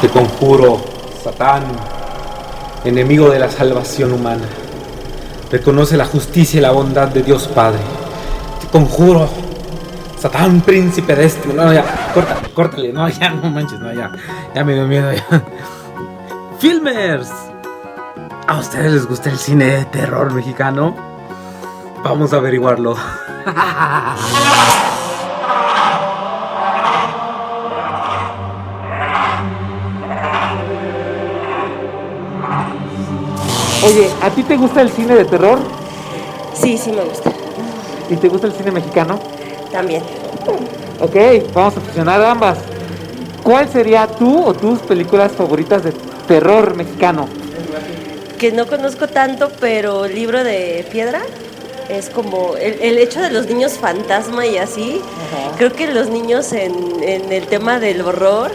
Te conjuro, Satán, enemigo de la salvación humana. Reconoce la justicia y la bondad de Dios Padre. Te conjuro, Satán, príncipe de este. No, ya, córtale, no, ya, no manches, no, ya me dio miedo, ya. Filmers, ¿a ustedes les gusta el cine de terror mexicano? Vamos a averiguarlo. Oye, ¿a ti te gusta el cine de terror? Sí, sí me gusta. ¿Y te gusta el cine mexicano? También. Ok, vamos a fusionar ambas. ¿Cuál sería tú o tus películas favoritas de terror mexicano? Que no conozco tanto, pero Libro de Piedra es como el hecho de los niños fantasma y así. Ajá. Creo que los niños en el tema del horror,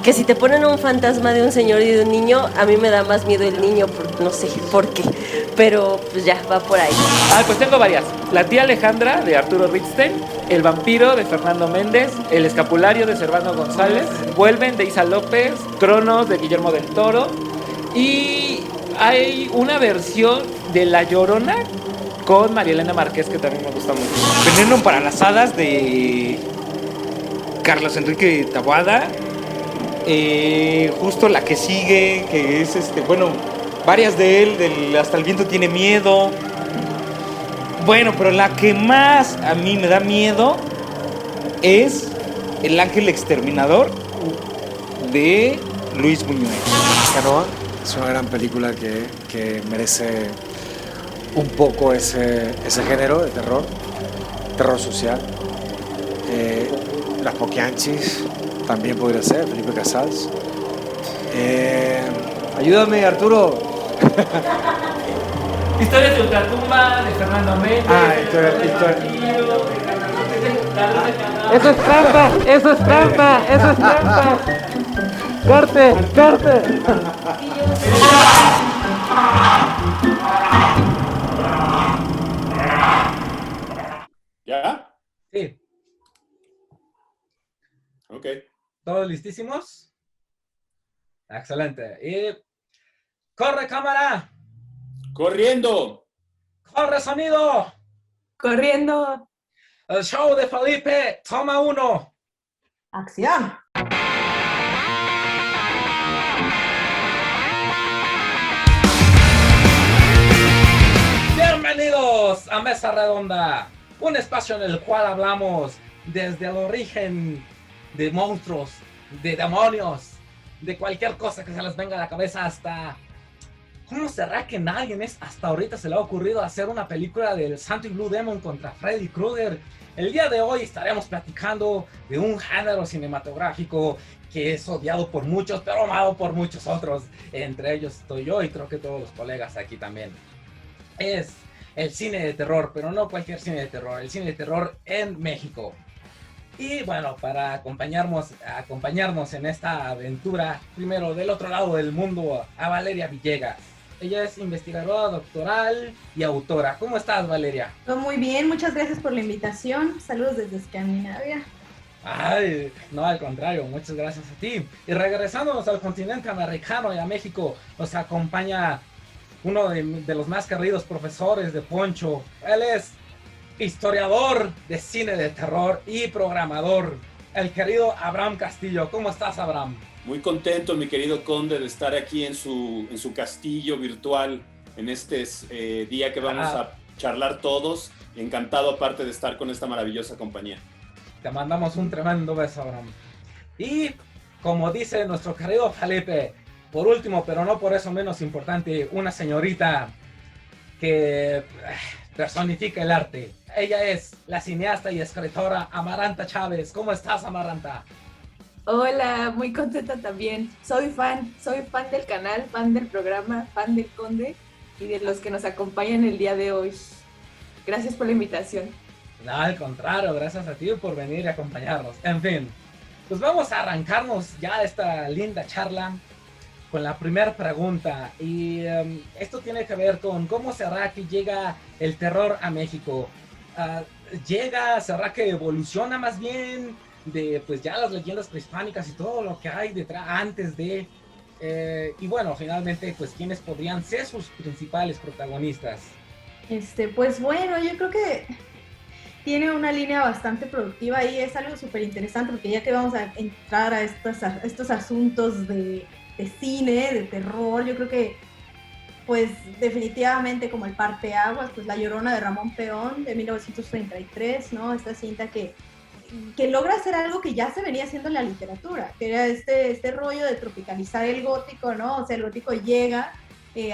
que si te ponen un fantasma de un señor y de un niño, a mí me da más miedo el niño, no sé por qué, pero pues ya, va por ahí. Pues tengo varias. La tía Alejandra, de Arturo Ripstein. El vampiro, de Fernando Méndez. El escapulario, de Servando González. Vuelven, de Isa López. Cronos, de Guillermo del Toro. Y hay una versión de La Llorona con María Elena Márquez, que también me gusta mucho. Veneno para las hadas, de Carlos Enrique Taboada. Justo la que sigue, que es varias de él, del Hasta el viento tiene miedo. Bueno, pero la que más a mí me da miedo es El ángel exterminador, de Luis Buñuel. Canoa es una gran película que merece un poco ese género de terror social. Las Poquianchis también podría ser, Felipe Casals. Ayúdame, Arturo. Historias de Ultratumba, de Fernando Méndez. Eso es trampa, eso es trampa, eso es trampa. Corte. ¿Ya? Sí. Ok. ¿Todos listísimos? Excelente. Y corre cámara, ¡Corriendo! corre sonido. Corriendo. El show de Felipe, toma 1. Acción. Bienvenidos a Mesa Redonda, un espacio en el cual hablamos desde el origen de monstruos, de demonios, de cualquier cosa que se les venga a la cabeza hasta... ¿Cómo será que nadie hasta ahorita se le ha ocurrido hacer una película del Santo y Blue Demon contra Freddy Krueger? El día de hoy estaremos platicando de un género cinematográfico que es odiado por muchos, pero amado por muchos otros. Entre ellos estoy yo y creo que todos los colegas aquí también. Es el cine de terror, pero no cualquier cine de terror, el cine de terror en México. Y bueno, para acompañarnos en esta aventura, primero del otro lado del mundo, a Valeria Villegas. Ella es investigadora doctoral y autora. ¿Cómo estás, Valeria? Todo muy bien, muchas gracias por la invitación. Saludos desde Escandinavia. Ay, no, al contrario, muchas gracias a ti. Y regresándonos al continente americano y a México, nos acompaña uno de los más queridos profesores de Poncho. Él es historiador de cine de terror y programador, el querido Abraham Castillo. ¿Cómo estás, Abraham? Muy contento, mi querido Conde, de estar aquí en su castillo virtual en este día que vamos a charlar todos. Encantado, aparte, de estar con esta maravillosa compañía. Te mandamos un tremendo beso, Abraham. Y como dice nuestro querido Felipe, por último, pero no por eso menos importante, una señorita que personifica el arte. Ella es la cineasta y escritora Amaranta Chávez. ¿Cómo estás, Amaranta? Hola, muy contenta también. Soy fan del canal, fan del programa, fan del Conde y de los que nos acompañan el día de hoy. Gracias por la invitación. No, al contrario, gracias a ti por venir y acompañarnos. En fin, pues vamos a arrancarnos ya esta linda charla con la primera pregunta. Y esto tiene que ver con cómo será que llega el terror a México. ¿Será que evoluciona más bien? de pues ya las leyendas prehispánicas y todo lo que hay detrás antes de, y bueno, finalmente pues quiénes podrían ser sus principales protagonistas. Pues bueno, yo creo que tiene una línea bastante productiva y es algo súper interesante porque ya que vamos a entrar a estos asuntos de cine, de terror, yo creo que pues definitivamente como el parteaguas, pues La Llorona de Ramón Peón de 1933, ¿no? Esta cinta que logra hacer algo que ya se venía haciendo en la literatura, que era este rollo de tropicalizar el gótico, ¿no? O sea, el gótico llega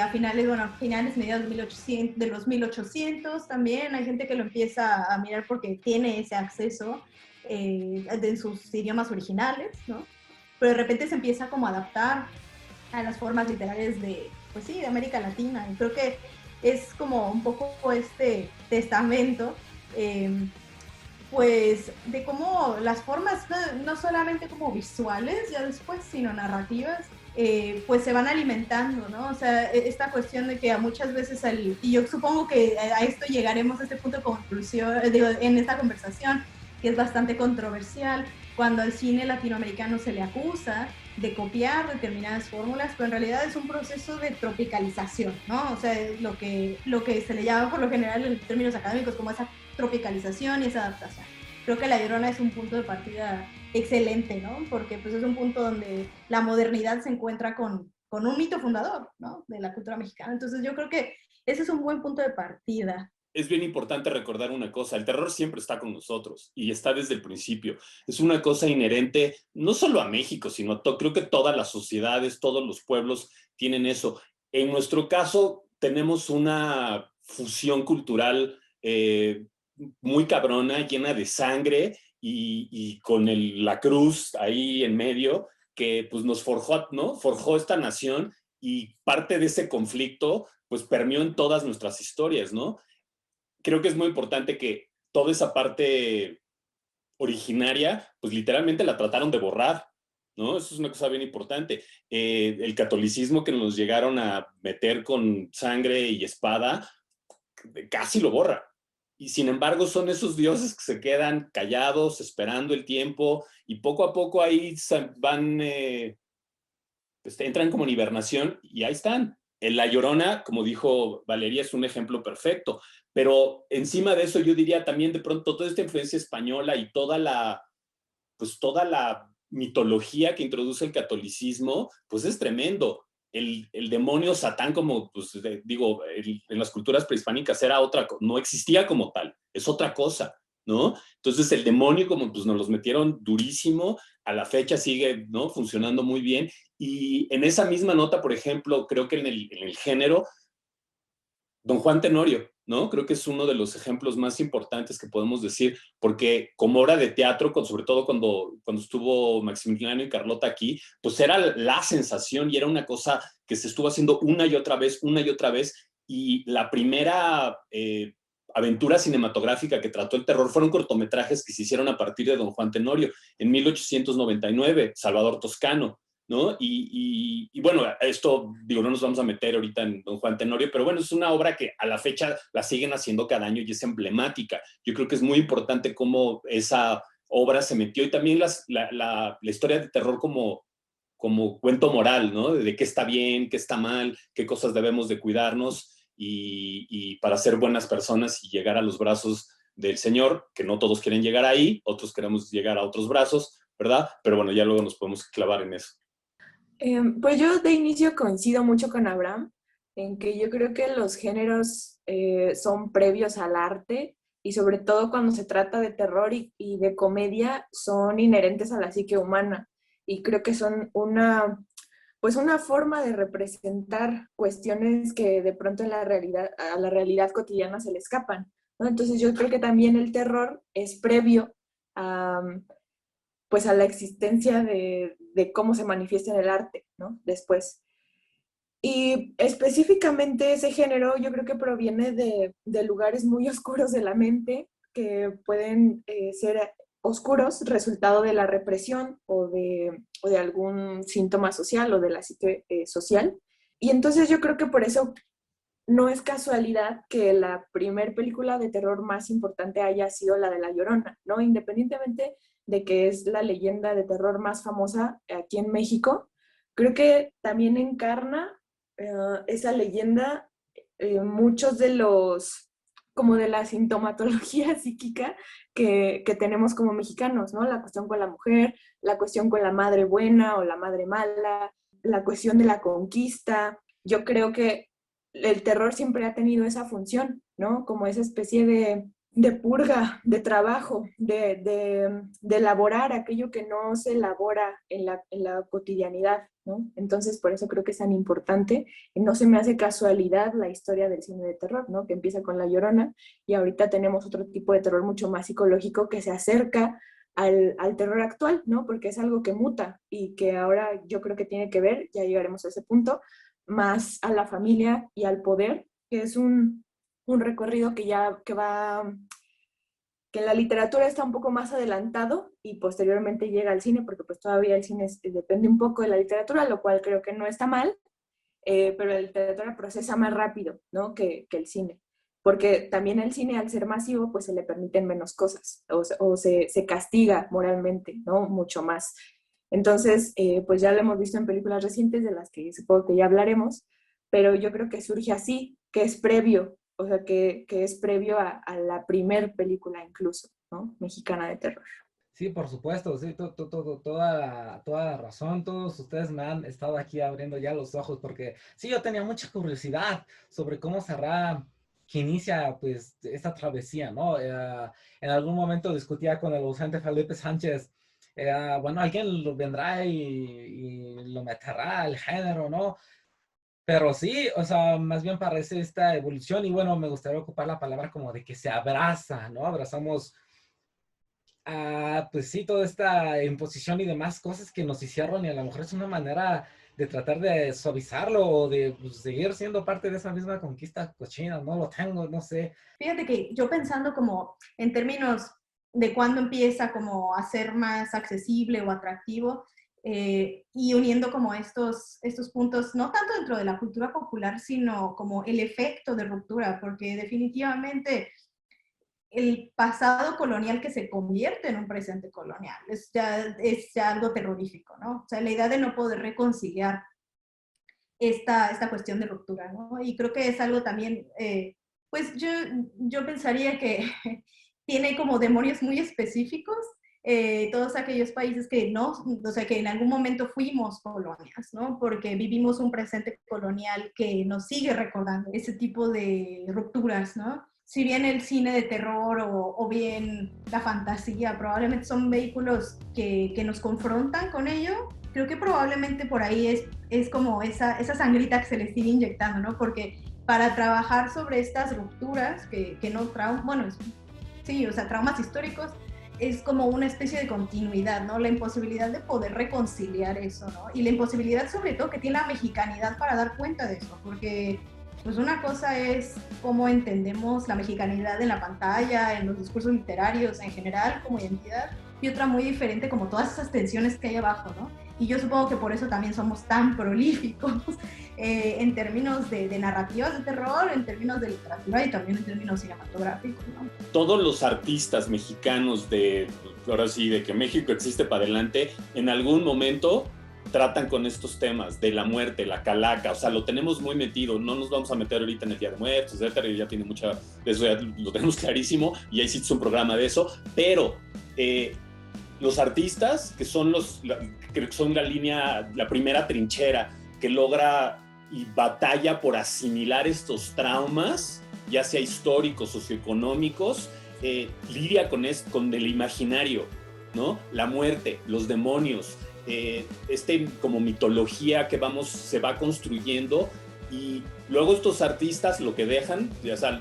a finales, mediados de los 1800 también. Hay gente que lo empieza a mirar porque tiene ese acceso de sus idiomas originales, ¿no? Pero de repente se empieza como a adaptar a las formas literarias de América Latina. Y creo que es como un poco este testamento, pues, de cómo las formas, no solamente como visuales ya después, sino narrativas, pues se van alimentando, ¿no? O sea, esta cuestión de que a muchas veces, y yo supongo que a esto llegaremos a este punto de conclusión, en esta conversación, que es bastante controversial, cuando al cine latinoamericano se le acusa de copiar determinadas fórmulas, pero en realidad es un proceso de tropicalización, ¿no? O sea, lo que se le llama por lo general en términos académicos como esa tropicalización y esa adaptación. Creo que La Llorona es un punto de partida excelente, ¿no? Porque pues es un punto donde la modernidad se encuentra con un mito fundador, ¿no? De la cultura mexicana. Entonces yo creo que ese es un buen punto de partida. Es bien importante recordar una cosa, el terror siempre está con nosotros y está desde el principio. Es una cosa inherente no solo a México, sino creo que todas las sociedades, todos los pueblos tienen eso. En nuestro caso tenemos una fusión cultural muy cabrona, llena de sangre y con la cruz ahí en medio, que pues nos forjó, ¿no? Forjó esta nación, y parte de ese conflicto pues permeó en todas nuestras historias, ¿no? Creo que es muy importante que toda esa parte originaria, pues literalmente la trataron de borrar, ¿no? Eso es una cosa bien importante. El catolicismo que nos llegaron a meter con sangre y espada, casi lo borra. Y sin embargo son esos dioses que se quedan callados, esperando el tiempo, y poco a poco ahí van, pues entran como en hibernación, y ahí están. La Llorona, como dijo Valeria, es un ejemplo perfecto. Pero encima de eso yo diría también de pronto toda esta influencia española y toda la mitología que introduce el catolicismo, pues es tremendo. El demonio Satán, como pues, en las culturas prehispánicas era otra cosa, no existía como tal, es otra cosa, ¿no? Entonces el demonio, como pues nos los metieron durísimo, a la fecha sigue, ¿no?, funcionando muy bien. Y en esa misma nota, por ejemplo, creo que en el género, Don Juan Tenorio, ¿no? Creo que es uno de los ejemplos más importantes que podemos decir, porque como obra de teatro, sobre todo cuando estuvo Maximiliano y Carlota aquí, pues era la sensación y era una cosa que se estuvo haciendo una y otra vez, y la primera aventura cinematográfica que trató el terror fueron cortometrajes que se hicieron a partir de Don Juan Tenorio, en 1899, Salvador Toscano, ¿no? Y bueno, esto, no nos vamos a meter ahorita en Don Juan Tenorio, pero bueno, es una obra que a la fecha la siguen haciendo cada año y es emblemática. Yo creo que es muy importante cómo esa obra se metió, y también la historia de terror como cuento moral, ¿no? De qué está bien, qué está mal, qué cosas debemos de cuidarnos y para ser buenas personas y llegar a los brazos del Señor, que no todos quieren llegar ahí, otros queremos llegar a otros brazos, ¿verdad? Pero bueno, ya luego nos podemos clavar en eso. Pues yo de inicio coincido mucho con Abraham en que yo creo que los géneros son previos al arte, y sobre todo cuando se trata de terror y de comedia son inherentes a la psique humana, y creo que son una forma de representar cuestiones que de pronto a la realidad cotidiana se le escapan, ¿no? Entonces yo creo que también el terror es previo a la existencia de cómo se manifiesta en el arte, ¿no? Después. Y específicamente ese género yo creo que proviene de lugares muy oscuros de la mente, que pueden ser oscuros resultado de la represión o de algún síntoma social o de la psique social. Y entonces yo creo que por eso no es casualidad que la primer película de terror más importante haya sido la de La Llorona, ¿no? Independientemente de que es la leyenda de terror más famosa aquí en México, creo que también encarna esa leyenda muchos de los, como de la sintomatología psíquica que tenemos como mexicanos, ¿no? La cuestión con la mujer, la cuestión con la madre buena o la madre mala, la cuestión de la conquista. Yo creo que el terror siempre ha tenido esa función, ¿no? Como esa especie de purga, de trabajo, de elaborar aquello que no se elabora en la cotidianidad, ¿no? Entonces, por eso creo que es tan importante. Y no se me hace casualidad la historia del cine de terror, ¿no? Que empieza con La Llorona y ahorita tenemos otro tipo de terror mucho más psicológico que se acerca al terror actual, ¿no? Porque es algo que muta y que ahora yo creo que tiene que ver, ya llegaremos a ese punto, más a la familia y al poder, que es un recorrido que en la literatura está un poco más adelantado y posteriormente llega al cine, porque pues todavía el cine depende un poco de la literatura, lo cual creo que no está mal, pero la literatura procesa más rápido, ¿no? que el cine. Porque también el cine, al ser masivo, pues se le permiten menos cosas o se castiga moralmente, ¿no? Mucho más. Entonces, pues ya lo hemos visto en películas recientes de las que supongo que ya hablaremos, pero yo creo que surge así, que es previo, o sea, que es previo a la primer película incluso, ¿no? Mexicana de terror. Sí, por supuesto, sí, toda la razón, todos ustedes me han estado aquí abriendo ya los ojos, porque sí, yo tenía mucha curiosidad sobre cómo será que inicia, pues, esta travesía, ¿no? En algún momento discutía con el docente Felipe Sánchez, bueno, alguien lo vendrá y lo meterá al género, ¿no? Pero sí, o sea, más bien parece esta evolución y bueno, me gustaría ocupar la palabra como de que se abraza, ¿no? Abrazamos, pues sí, toda esta imposición y demás cosas que nos hicieron y a lo mejor es una manera de tratar de suavizarlo o de pues, seguir siendo parte de esa misma conquista cochina, no lo tengo, no sé. Fíjate que yo pensando como en términos de cuándo empieza como a ser más accesible o atractivo, y uniendo como estos puntos, no tanto dentro de la cultura popular, sino como el efecto de ruptura, porque definitivamente el pasado colonial que se convierte en un presente colonial es ya algo terrorífico, ¿no? O sea, la idea de no poder reconciliar esta cuestión de ruptura, ¿no? Y creo que es algo también, pues yo pensaría que tiene como demonios muy específicos, todos aquellos países que no, o sea, que en algún momento fuimos colonias, ¿no? Porque vivimos un presente colonial que nos sigue recordando ese tipo de rupturas, ¿no? Si bien el cine de terror o bien la fantasía probablemente son vehículos que nos confrontan con ello, creo que probablemente por ahí es como esa sangrita que se les sigue inyectando, ¿no? Porque para trabajar sobre estas rupturas que no traumas, bueno, sí, o sea, traumas históricos, es como una especie de continuidad, ¿no? La imposibilidad de poder reconciliar eso, ¿no? Y la imposibilidad sobre todo que tiene la mexicanidad para dar cuenta de eso, porque pues una cosa es cómo entendemos la mexicanidad en la pantalla, en los discursos literarios en general como identidad, y otra muy diferente como todas esas tensiones que hay abajo, ¿no? Y yo supongo que por eso también somos tan prolíficos en términos de narrativas de terror, en términos de literatura y también en términos cinematográficos, ¿no? Todos los artistas mexicanos ahora sí, de que México existe para adelante, en algún momento tratan con estos temas de la muerte, la calaca, o sea, lo tenemos muy metido, no nos vamos a meter ahorita en el Día de Muertos, etcétera, ya tiene mucha, eso ya lo tenemos clarísimo, y ahí sí es un programa de eso, pero los artistas, que son creo que son la primera trinchera que logra y batalla por asimilar estos traumas, ya sea históricos, socioeconómicos, lidia con el imaginario, ¿no? La muerte, los demonios, como mitología que se va construyendo, y luego estos artistas lo que dejan, ya sea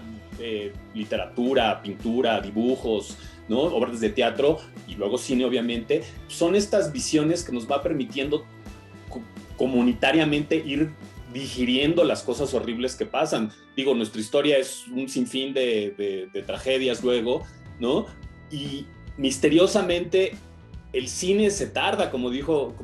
literatura, pintura, dibujos, ¿no? Obras de teatro y luego cine, obviamente, son estas visiones que nos va permitiendo comunitariamente ir digiriendo las cosas horribles que pasan. Digo, nuestra historia es un sinfín de tragedias luego, ¿no? Y misteriosamente el cine se tarda, como dijo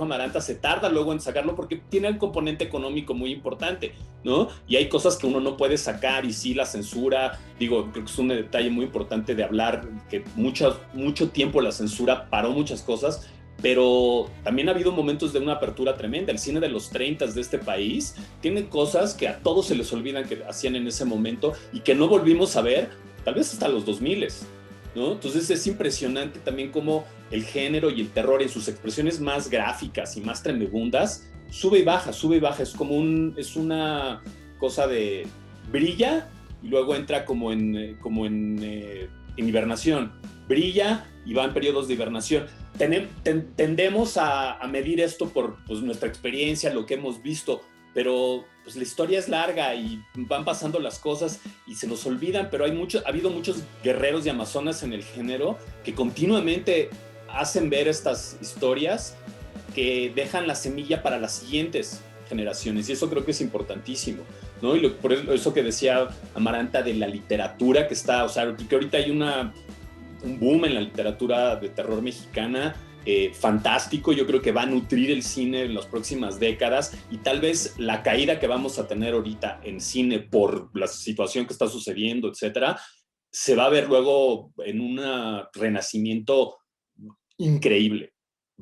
Amaranta, se tarda luego en sacarlo porque tiene el componente económico muy importante, ¿no? Y hay cosas que uno no puede sacar y sí la censura, digo, creo que es un detalle muy importante de hablar, que mucho tiempo la censura paró muchas cosas, pero también ha habido momentos de una apertura tremenda. El cine de los 30 de este país tiene cosas que a todos se les olvidan que hacían en ese momento y que no volvimos a ver, tal vez hasta los 2000, ¿no? Entonces es impresionante también cómo el género y el terror en sus expresiones más gráficas y más tremebundas sube y baja, es como una cosa de brilla y luego entra como en hibernación, brilla y va en periodos de hibernación. Tendemos a medir esto por pues, nuestra experiencia, lo que hemos visto, pero pues la historia es larga y van pasando las cosas y se nos olvidan, pero ha habido muchos guerreros y amazonas en el género que continuamente hacen ver estas historias que dejan la semilla para las siguientes generaciones, y eso creo que es importantísimo, ¿no? Y por eso que decía Amaranta de la literatura que está, o sea, que ahorita hay un boom en la literatura de terror mexicana, fantástico. Yo creo que va a nutrir el cine en las próximas décadas, y tal vez la caída que vamos a tener ahorita en cine por la situación que está sucediendo, etcétera, se va a ver luego en un renacimiento increíble.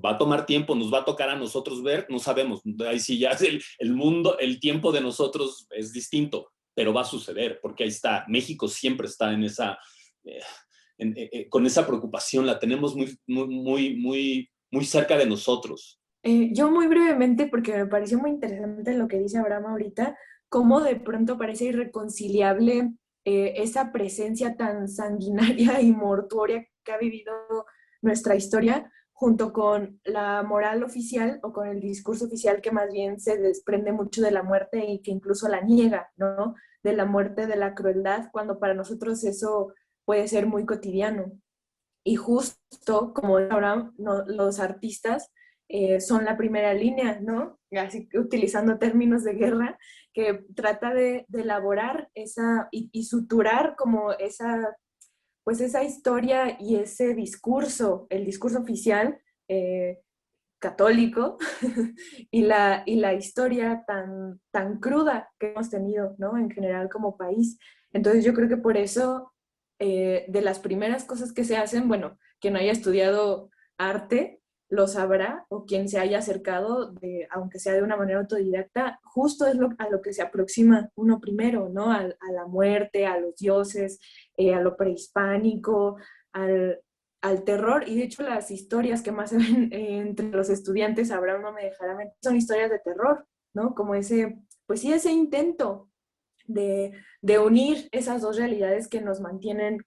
Va a tomar tiempo, nos va a tocar a nosotros ver, no sabemos, ahí sí ya el mundo, el tiempo de nosotros es distinto, pero va a suceder, porque ahí está, México siempre está en esa... con esa preocupación, la tenemos muy cerca de nosotros. Yo muy brevemente, porque me pareció muy interesante lo que dice Abraham ahorita, cómo de pronto parece irreconciliable esa presencia tan sanguinaria y mortuoria que ha vivido nuestra historia, junto con la moral oficial o con el discurso oficial que más bien se desprende mucho de la muerte y que incluso la niega, ¿no? De la muerte, de la crueldad, cuando para nosotros eso puede ser muy cotidiano. Y justo como ahora los artistas son la primera línea, ¿no? Así que utilizando términos de guerra, que trata de elaborar esa y suturar como pues esa historia y ese discurso, el discurso oficial católico y la historia tan cruda que hemos tenido, ¿no? En general como país. Entonces yo creo que por eso de las primeras cosas que se hacen, bueno, quien haya estudiado arte lo sabrá, o quien se haya acercado, aunque sea de una manera autodidacta, justo es a lo que se aproxima uno primero, ¿no? A la muerte, a los dioses, a lo prehispánico, al terror. Y de hecho las historias que más se ven entre los estudiantes, Abraham no me dejará mentir, son historias de terror, ¿no? Como pues sí, ese intento de unir esas dos realidades que nos mantienen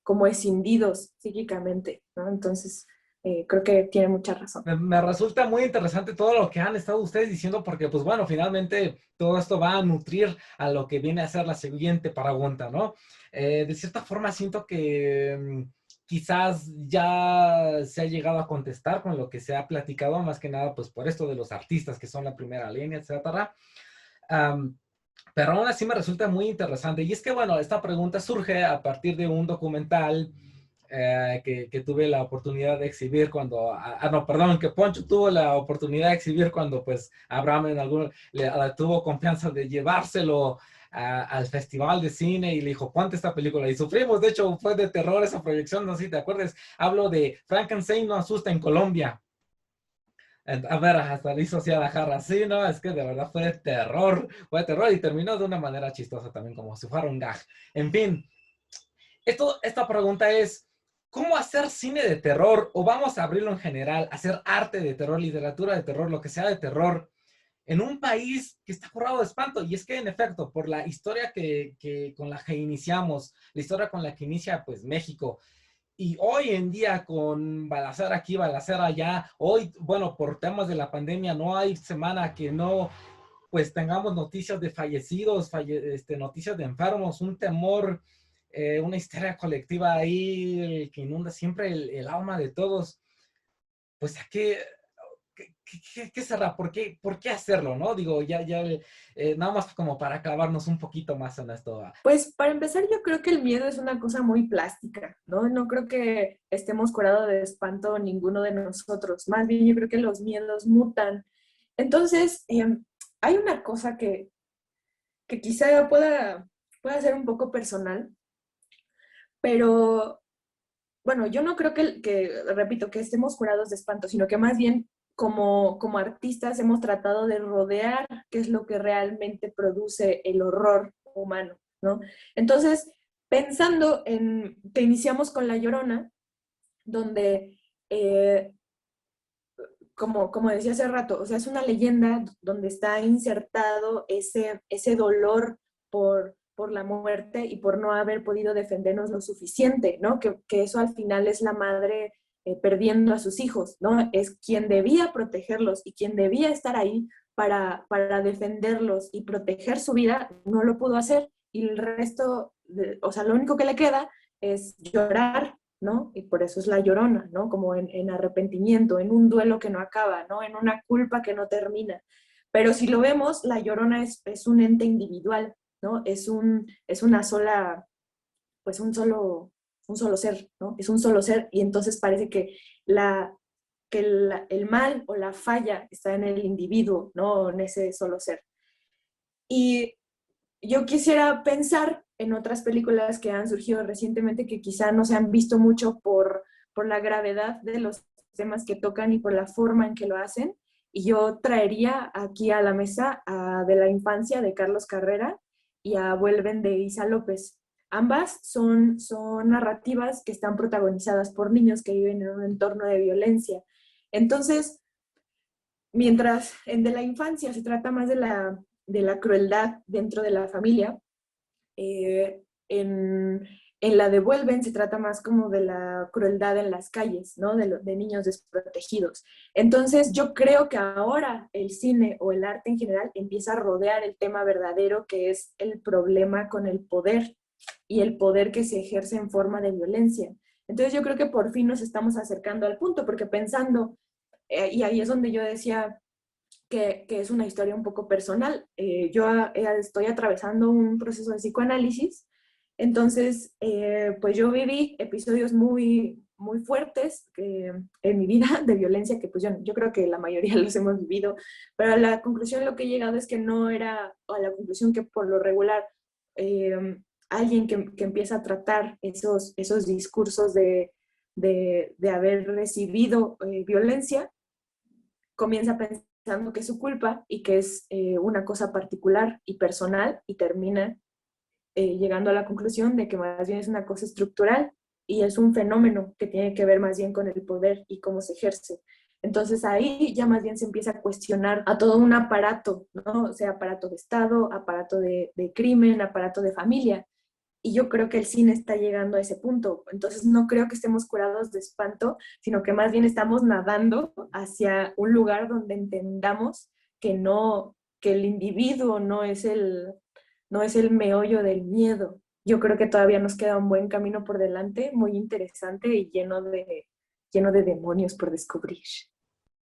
como escindidos psíquicamente, ¿no? Entonces, creo que tiene mucha razón. Me resulta muy interesante todo lo que han estado ustedes diciendo, porque pues bueno, finalmente todo esto va a nutrir a lo que viene a ser la siguiente pregunta, ¿no? De cierta forma siento que quizás ya se ha llegado a contestar con lo que se ha platicado, más que nada pues por esto de los artistas que son la primera línea, etcétera. Pero aún así me resulta muy interesante. Y es que, bueno, esta pregunta surge a partir de un documental que tuve la oportunidad de exhibir cuando... que Poncho tuvo la oportunidad de exhibir cuando, pues, Abraham tuvo confianza de llevárselo al Festival de Cine y le dijo, ponte esta película. Y sufrimos, de hecho, fue de terror esa proyección, no sé si te acuerdas. Hablo de Frankenstein no asusta en Colombia. A ver, hasta le hizo así a la jarra, sí, ¿no? Es que de verdad fue terror y terminó de una manera chistosa también, como si fuera un gag. En fin, esta pregunta es, ¿cómo hacer cine de terror? O vamos a abrirlo en general, hacer arte de terror, literatura de terror, lo que sea de terror, en un país que está forrado de espanto. Y es que, en efecto, por la historia con la que iniciamos, la historia con la que inicia, pues, México, y hoy en día con balacera aquí, balacera allá, hoy, bueno, por temas de la pandemia, no hay semana que no, pues, tengamos noticias de fallecidos, noticias de enfermos, un temor, una histeria colectiva ahí que inunda siempre el alma de todos. Pues, ¿qué será? ¿Por qué hacerlo, no? Digo, nada más como para clavarnos un poquito más en esto. Pues para empezar, yo creo que el miedo es una cosa muy plástica, ¿no? No creo que estemos curados de espanto ninguno de nosotros. Más bien, yo creo que los miedos mutan. Entonces, hay una cosa que quizá pueda ser un poco personal, pero bueno, yo no creo repito, que estemos curados de espanto, sino que más bien como artistas hemos tratado de rodear qué es lo que realmente produce el horror humano, ¿no? Entonces, pensando en que iniciamos con La Llorona, donde, como decía hace rato, o sea, es una leyenda donde está insertado ese dolor por la muerte y por no haber podido defendernos lo suficiente, ¿no? Que eso al final es la madre perdiendo a sus hijos, ¿no? Es quien debía protegerlos y quien debía estar ahí para defenderlos y proteger su vida, no lo pudo hacer y el resto, o sea, lo único que le queda es llorar, ¿no? Y por eso es La Llorona, ¿no? Como en arrepentimiento, en un duelo que no acaba, ¿no? En una culpa que no termina. Pero si lo vemos, La Llorona es un ente individual, ¿no? Es una sola, pues un solo ser, ¿no? Es un solo ser y entonces parece que el mal o la falla está en el individuo, ¿no? En ese solo ser. Y yo quisiera pensar en otras películas que han surgido recientemente que quizá no se han visto mucho por la gravedad de los temas que tocan y por la forma en que lo hacen. Y yo traería aquí a la mesa De la infancia de Carlos Carrera y a Vuelven de Isa López. Ambas son narrativas que están protagonizadas por niños que viven en un entorno de violencia. Entonces, mientras en De la infancia se trata más de la crueldad dentro de la familia, en la de Vuelven se trata más como de la crueldad en las calles, ¿no? De niños desprotegidos. Entonces yo creo que ahora el cine o el arte en general empieza a rodear el tema verdadero que es el problema con el poder y el poder que se ejerce en forma de violencia. Entonces yo creo que por fin nos estamos acercando al punto, porque pensando, y ahí es donde yo decía que es una historia un poco personal. Yo estoy atravesando un proceso de psicoanálisis, entonces pues yo viví episodios muy, muy fuertes en mi vida de violencia, que pues yo creo que la mayoría los hemos vivido, pero a la conclusión lo que he llegado es que no era, a la conclusión que por lo regular alguien que empieza a tratar esos discursos de haber recibido violencia, comienza pensando que es su culpa y que es una cosa particular y personal y termina llegando a la conclusión de que más bien es una cosa estructural y es un fenómeno que tiene que ver más bien con el poder y cómo se ejerce. Entonces ahí ya más bien se empieza a cuestionar a todo un aparato, ¿no? O sea, aparato de Estado, aparato de crimen, aparato de familia. Y yo creo que el cine está llegando a ese punto. Entonces no creo que estemos curados de espanto, sino que más bien estamos nadando hacia un lugar donde entendamos que el individuo no es el meollo del miedo. Yo creo que todavía nos queda un buen camino por delante, muy interesante y lleno de demonios por descubrir.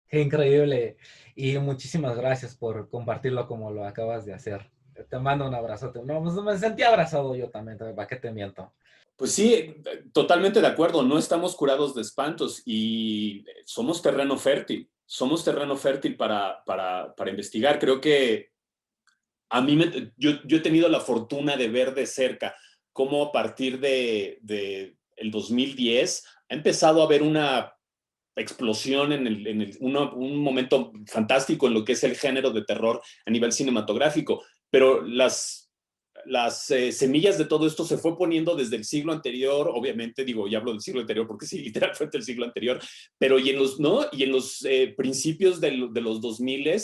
Qué increíble. Y muchísimas gracias por compartirlo como lo acabas de hacer. Te mando un abrazote. No, pues me sentí abrazado yo también, ¿para qué te miento? Pues sí, totalmente de acuerdo. No estamos curados de espantos y somos terreno fértil. Somos terreno fértil para investigar. Creo que a mí yo he tenido la fortuna de ver de cerca cómo a partir de el 2010 ha empezado a haber una explosión un momento fantástico en lo que es el género de terror a nivel cinematográfico. Pero las semillas de todo esto se fue poniendo desde el siglo anterior, obviamente, ya hablo del siglo anterior porque sí, literalmente el siglo anterior, pero y en los principios de los 2000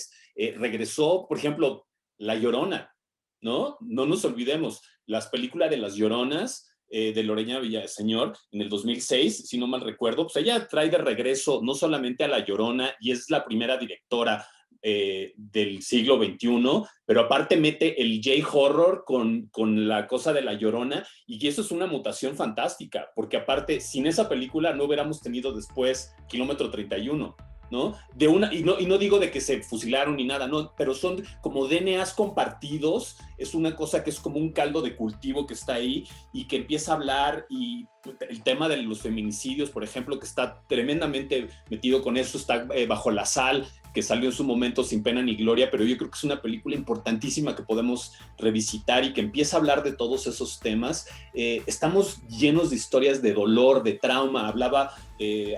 regresó, por ejemplo, La Llorona, ¿no? No nos olvidemos, las películas de Las Lloronas, de Lorena Villaseñor, en el 2006, si no mal recuerdo, pues ella trae de regreso no solamente a La Llorona, y es la primera directora del siglo XXI, pero aparte mete el J-horror con la cosa de La Llorona, y eso es una mutación fantástica, porque aparte, sin esa película no hubiéramos tenido después Kilómetro 31, ¿no? Y no digo de que se fusilaron ni nada, no, pero son como DNAs compartidos, es una cosa que es como un caldo de cultivo que está ahí y que empieza a hablar, y el tema de los feminicidios, por ejemplo, que está tremendamente metido con eso, está Bajo la Sal, que salió en su momento Sin Pena ni Gloria, pero yo creo que es una película importantísima que podemos revisitar y que empieza a hablar de todos esos temas. Estamos llenos de historias de dolor, de trauma. Hablaba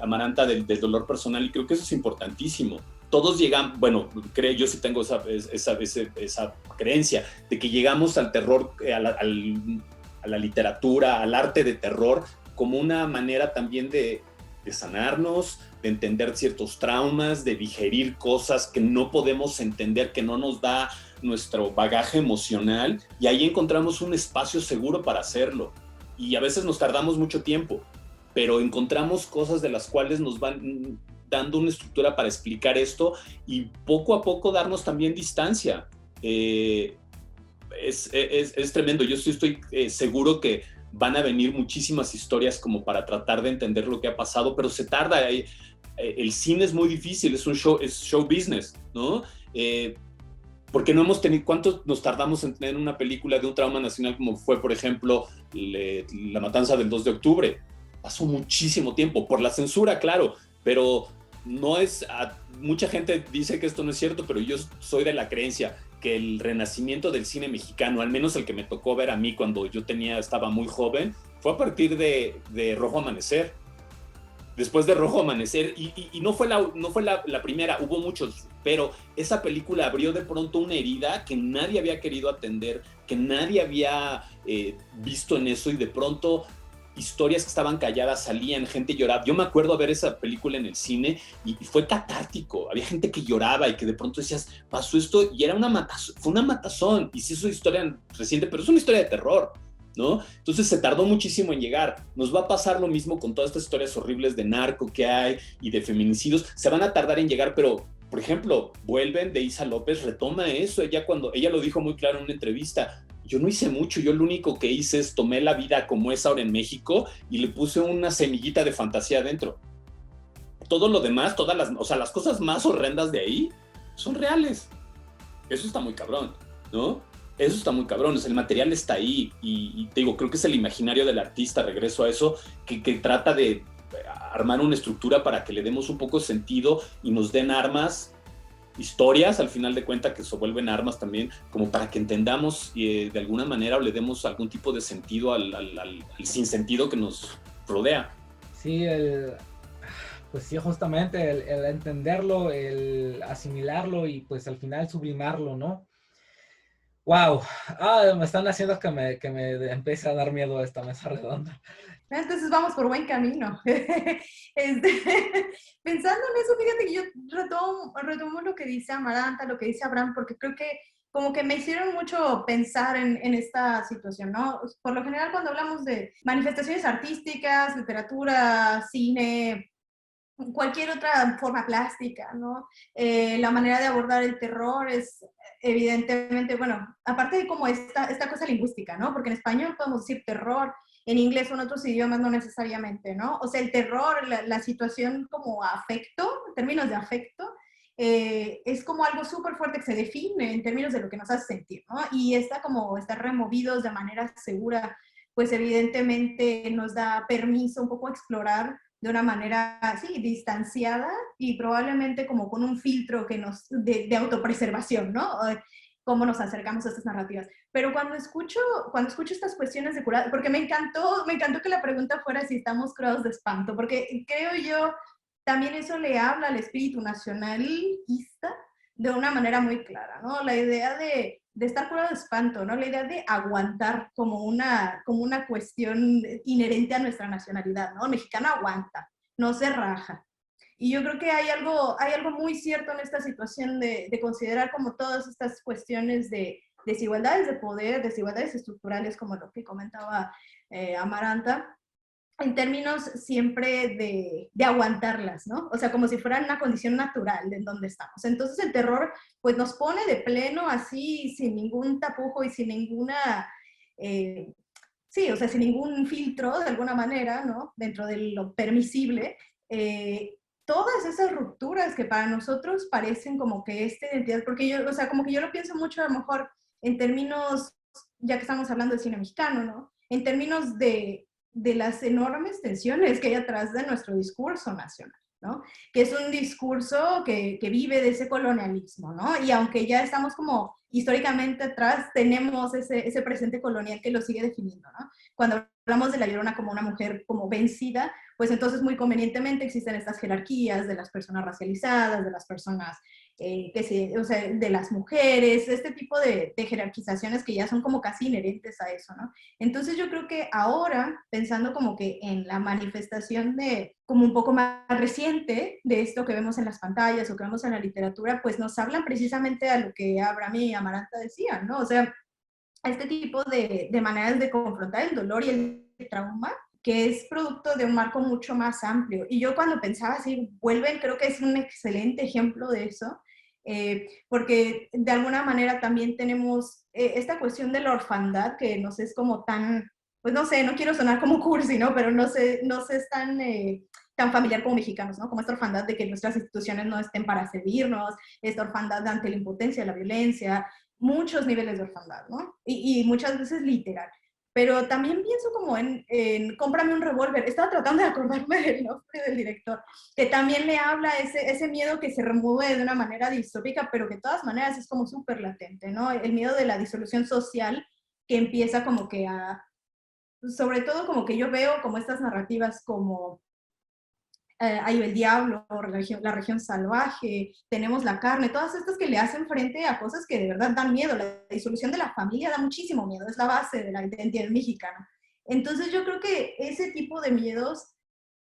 Amaranta del dolor personal, y creo que eso es importantísimo. Todos llegan, bueno, yo sí tengo esa creencia de que llegamos al terror, a la literatura, al arte de terror, como una manera también de sanarnos, de entender ciertos traumas, de digerir cosas que no podemos entender, que no nos da nuestro bagaje emocional, y ahí encontramos un espacio seguro para hacerlo. Y a veces nos tardamos mucho tiempo, pero encontramos cosas de las cuales nos van dando una estructura para explicar esto, y poco a poco darnos también distancia. Es tremendo. Yo sí estoy seguro que van a venir muchísimas historias como para tratar de entender lo que ha pasado, pero se tarda. El cine es muy difícil, es show business, ¿no? Porque no hemos tenido, ¿cuánto nos tardamos en tener una película de un trauma nacional como fue, por ejemplo, la matanza del 2 de octubre? Pasó muchísimo tiempo, por la censura, claro, pero no es, mucha gente dice que esto no es cierto, pero yo soy de la creencia que el renacimiento del cine mexicano, al menos el que me tocó ver a mí cuando yo estaba muy joven, fue a partir de Rojo Amanecer. Después de Rojo Amanecer, y no fue la primera, hubo muchos, pero esa película abrió de pronto una herida que nadie había querido atender, que nadie había visto en eso, y de pronto historias que estaban calladas salían, gente lloraba. Yo me acuerdo ver esa película en el cine y fue catártico. Había gente que lloraba y que de pronto decías, pasó esto, y era fue una matazón. Y sí es una historia reciente, pero es una historia de terror, ¿no? Entonces se tardó muchísimo en llegar. Nos va a pasar lo mismo con todas estas historias horribles de narco que hay y de feminicidios. Se van a tardar en llegar, pero, por ejemplo, Vuelven, de Isa López, retoma eso. Ella lo dijo muy claro en una entrevista. Yo no hice mucho, yo lo único que hice es tomé la vida como es ahora en México y le puse una semillita de fantasía adentro. Todo lo demás, las cosas más horrendas de ahí son reales. Eso está muy cabrón, ¿no? Eso está muy cabrón, el material está ahí, y te digo, creo que es el imaginario del artista, regreso a eso, que trata de armar una estructura para que le demos un poco de sentido y nos den armas, historias al final de cuentas que se vuelven armas también, como para que entendamos de alguna manera, o le demos algún tipo de sentido al sinsentido que nos rodea. Sí, pues sí, justamente el entenderlo, el asimilarlo y pues al final sublimarlo, ¿no? Wow, me están haciendo que me empiece a dar miedo esta mesa redonda. Entonces vamos por buen camino. Pensando en eso, fíjate que yo retomo lo que dice Amaranta, lo que dice Abraham, porque creo que como que me hicieron mucho pensar en esta situación, ¿no? Por lo general, cuando hablamos de manifestaciones artísticas, literatura, cine, cualquier otra forma plástica, ¿no? La manera de abordar el terror es evidentemente, bueno, aparte de como esta cosa lingüística, ¿no? Porque en español podemos decir terror, en inglés o en otros idiomas no necesariamente, ¿no? O sea, el terror, la situación como afecto, en términos de afecto, es como algo súper fuerte que se define en términos de lo que nos hace sentir, ¿no? Y estar removidos de manera segura, pues evidentemente nos da permiso un poco a explorar de una manera así, distanciada y probablemente como con un filtro de autopreservación, ¿no? Cómo nos acercamos a estas narrativas. Pero cuando escucho estas cuestiones de curados, porque me encantó que la pregunta fuera si estamos curados de espanto, porque creo yo, también eso le habla al espíritu nacionalista de una manera muy clara, ¿no? La idea de estar curado de espanto, ¿no? La idea de aguantar como una cuestión inherente a nuestra nacionalidad, ¿no? El mexicano aguanta, no se raja. Y yo creo que hay algo muy cierto en esta situación de considerar como todas estas cuestiones de desigualdades de poder, desigualdades estructurales, como lo que comentaba Amaranta, en términos siempre de aguantarlas, ¿no? O sea, como si fueran una condición natural en donde estamos. Entonces el terror pues nos pone de pleno así, sin ningún tapujo y sin ninguna... sí, o sea, sin ningún filtro de alguna manera, ¿no? Dentro de lo permisible, todas esas rupturas que para nosotros parecen como que esta identidad, porque yo, o sea, como que yo lo pienso mucho a lo mejor en términos, ya que estamos hablando de cine mexicano, ¿no? En términos de las enormes tensiones que hay atrás de nuestro discurso nacional, ¿no? Que es un discurso que vive de ese colonialismo, ¿no? Y aunque ya estamos como históricamente atrás, tenemos ese presente colonial que lo sigue definiendo, ¿no? Cuando hablamos de La Llorona como una mujer como vencida, pues entonces muy convenientemente existen estas jerarquías de las personas racializadas, de las personas o sea, de las mujeres, este tipo de jerarquizaciones que ya son como casi inherentes a eso, ¿no? Entonces yo creo que ahora, pensando como que en la manifestación de, como un poco más reciente de esto que vemos en las pantallas o que vemos en la literatura, pues nos hablan precisamente a lo que Abraham y Amaranta decían, ¿no? O sea, a este tipo de maneras de confrontar el dolor y el trauma, que es producto de un marco mucho más amplio. Y yo cuando pensaba así, Vuelven, creo que es un excelente ejemplo de eso, porque de alguna manera también tenemos esta cuestión de la orfandad, que nos es como tan, pues no sé, no quiero sonar como cursi, ¿no? Pero no sé es tan familiar como mexicanos, ¿no? Como esta orfandad de que nuestras instituciones no estén para servirnos, esta orfandad ante la impotencia, la violencia, muchos niveles de orfandad, ¿no? Y muchas veces literal. Pero también pienso como en Cómprame un revólver. Estaba tratando de acordarme del nombre del director, que también le habla ese miedo que se remueve de una manera distópica, pero que de todas maneras es como súper latente, ¿no? El miedo de la disolución social que empieza como que sobre todo como que yo veo como estas narrativas como hay el diablo, la región salvaje, tenemos la carne, todas estas que le hacen frente a cosas que de verdad dan miedo. La disolución de la familia da muchísimo miedo, es la base de la identidad mexicana. Entonces yo creo que ese tipo de miedos,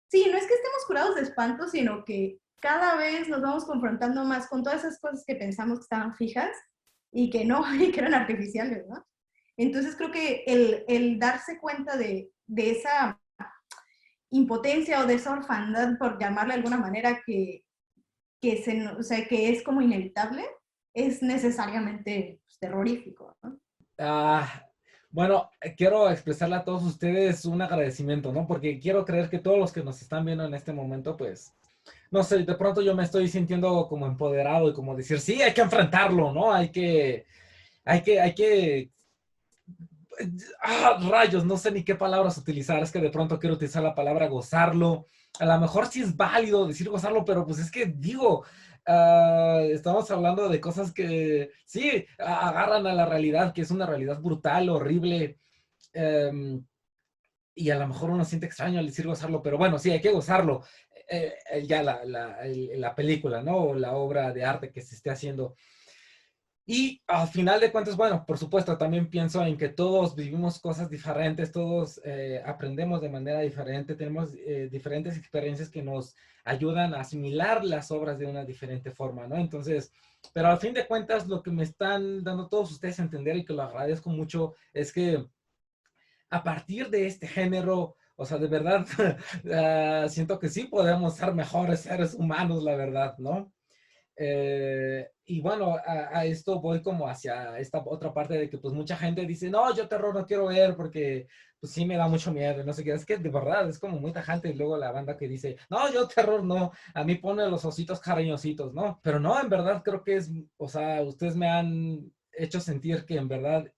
sí, no es que estemos curados de espanto, sino que cada vez nos vamos confrontando más con todas esas cosas que pensamos que estaban fijas y que no, y que eran artificiales, ¿no? Entonces creo que el darse cuenta de esa impotencia o de esa orfandad, por llamarla de alguna manera, o sea, que es como inevitable, es necesariamente pues, terrorífico, ¿no? Bueno, quiero expresarle a todos ustedes un agradecimiento, ¿no? Porque quiero creer que todos los que nos están viendo en este momento, pues, no sé, de pronto yo me estoy sintiendo como empoderado y como decir, sí, hay que enfrentarlo, ¿no? hay que rayos, no sé ni qué palabras utilizar, es que de pronto quiero utilizar la palabra gozarlo, a lo mejor sí es válido decir gozarlo, pero pues es que digo, estamos hablando de cosas que sí agarran a la realidad, que es una realidad brutal, horrible, y a lo mejor uno siente extraño al decir gozarlo, pero bueno, sí, hay que gozarlo, ya la película, ¿no? O la obra de arte que se esté haciendo. Y al final de cuentas, bueno, por supuesto, también pienso en que todos vivimos cosas diferentes, todos aprendemos de manera diferente, tenemos diferentes experiencias que nos ayudan a asimilar las obras de una diferente forma, ¿no? Entonces, pero al fin de cuentas, lo que me están dando todos ustedes a entender y que lo agradezco mucho es que a partir de este género, o sea, de verdad, siento que sí podemos ser mejores seres humanos, la verdad, ¿no? Y bueno, a esto voy como hacia esta otra parte de que pues mucha gente dice, no, yo terror no quiero ver porque pues sí me da mucho miedo, no sé qué, es que de verdad es como muy tajante y luego la banda que dice, no, yo terror no, a mí pone los ositos cariñositos, ¿no? Pero no, en verdad creo que es, o sea, ustedes me han hecho sentir que en verdad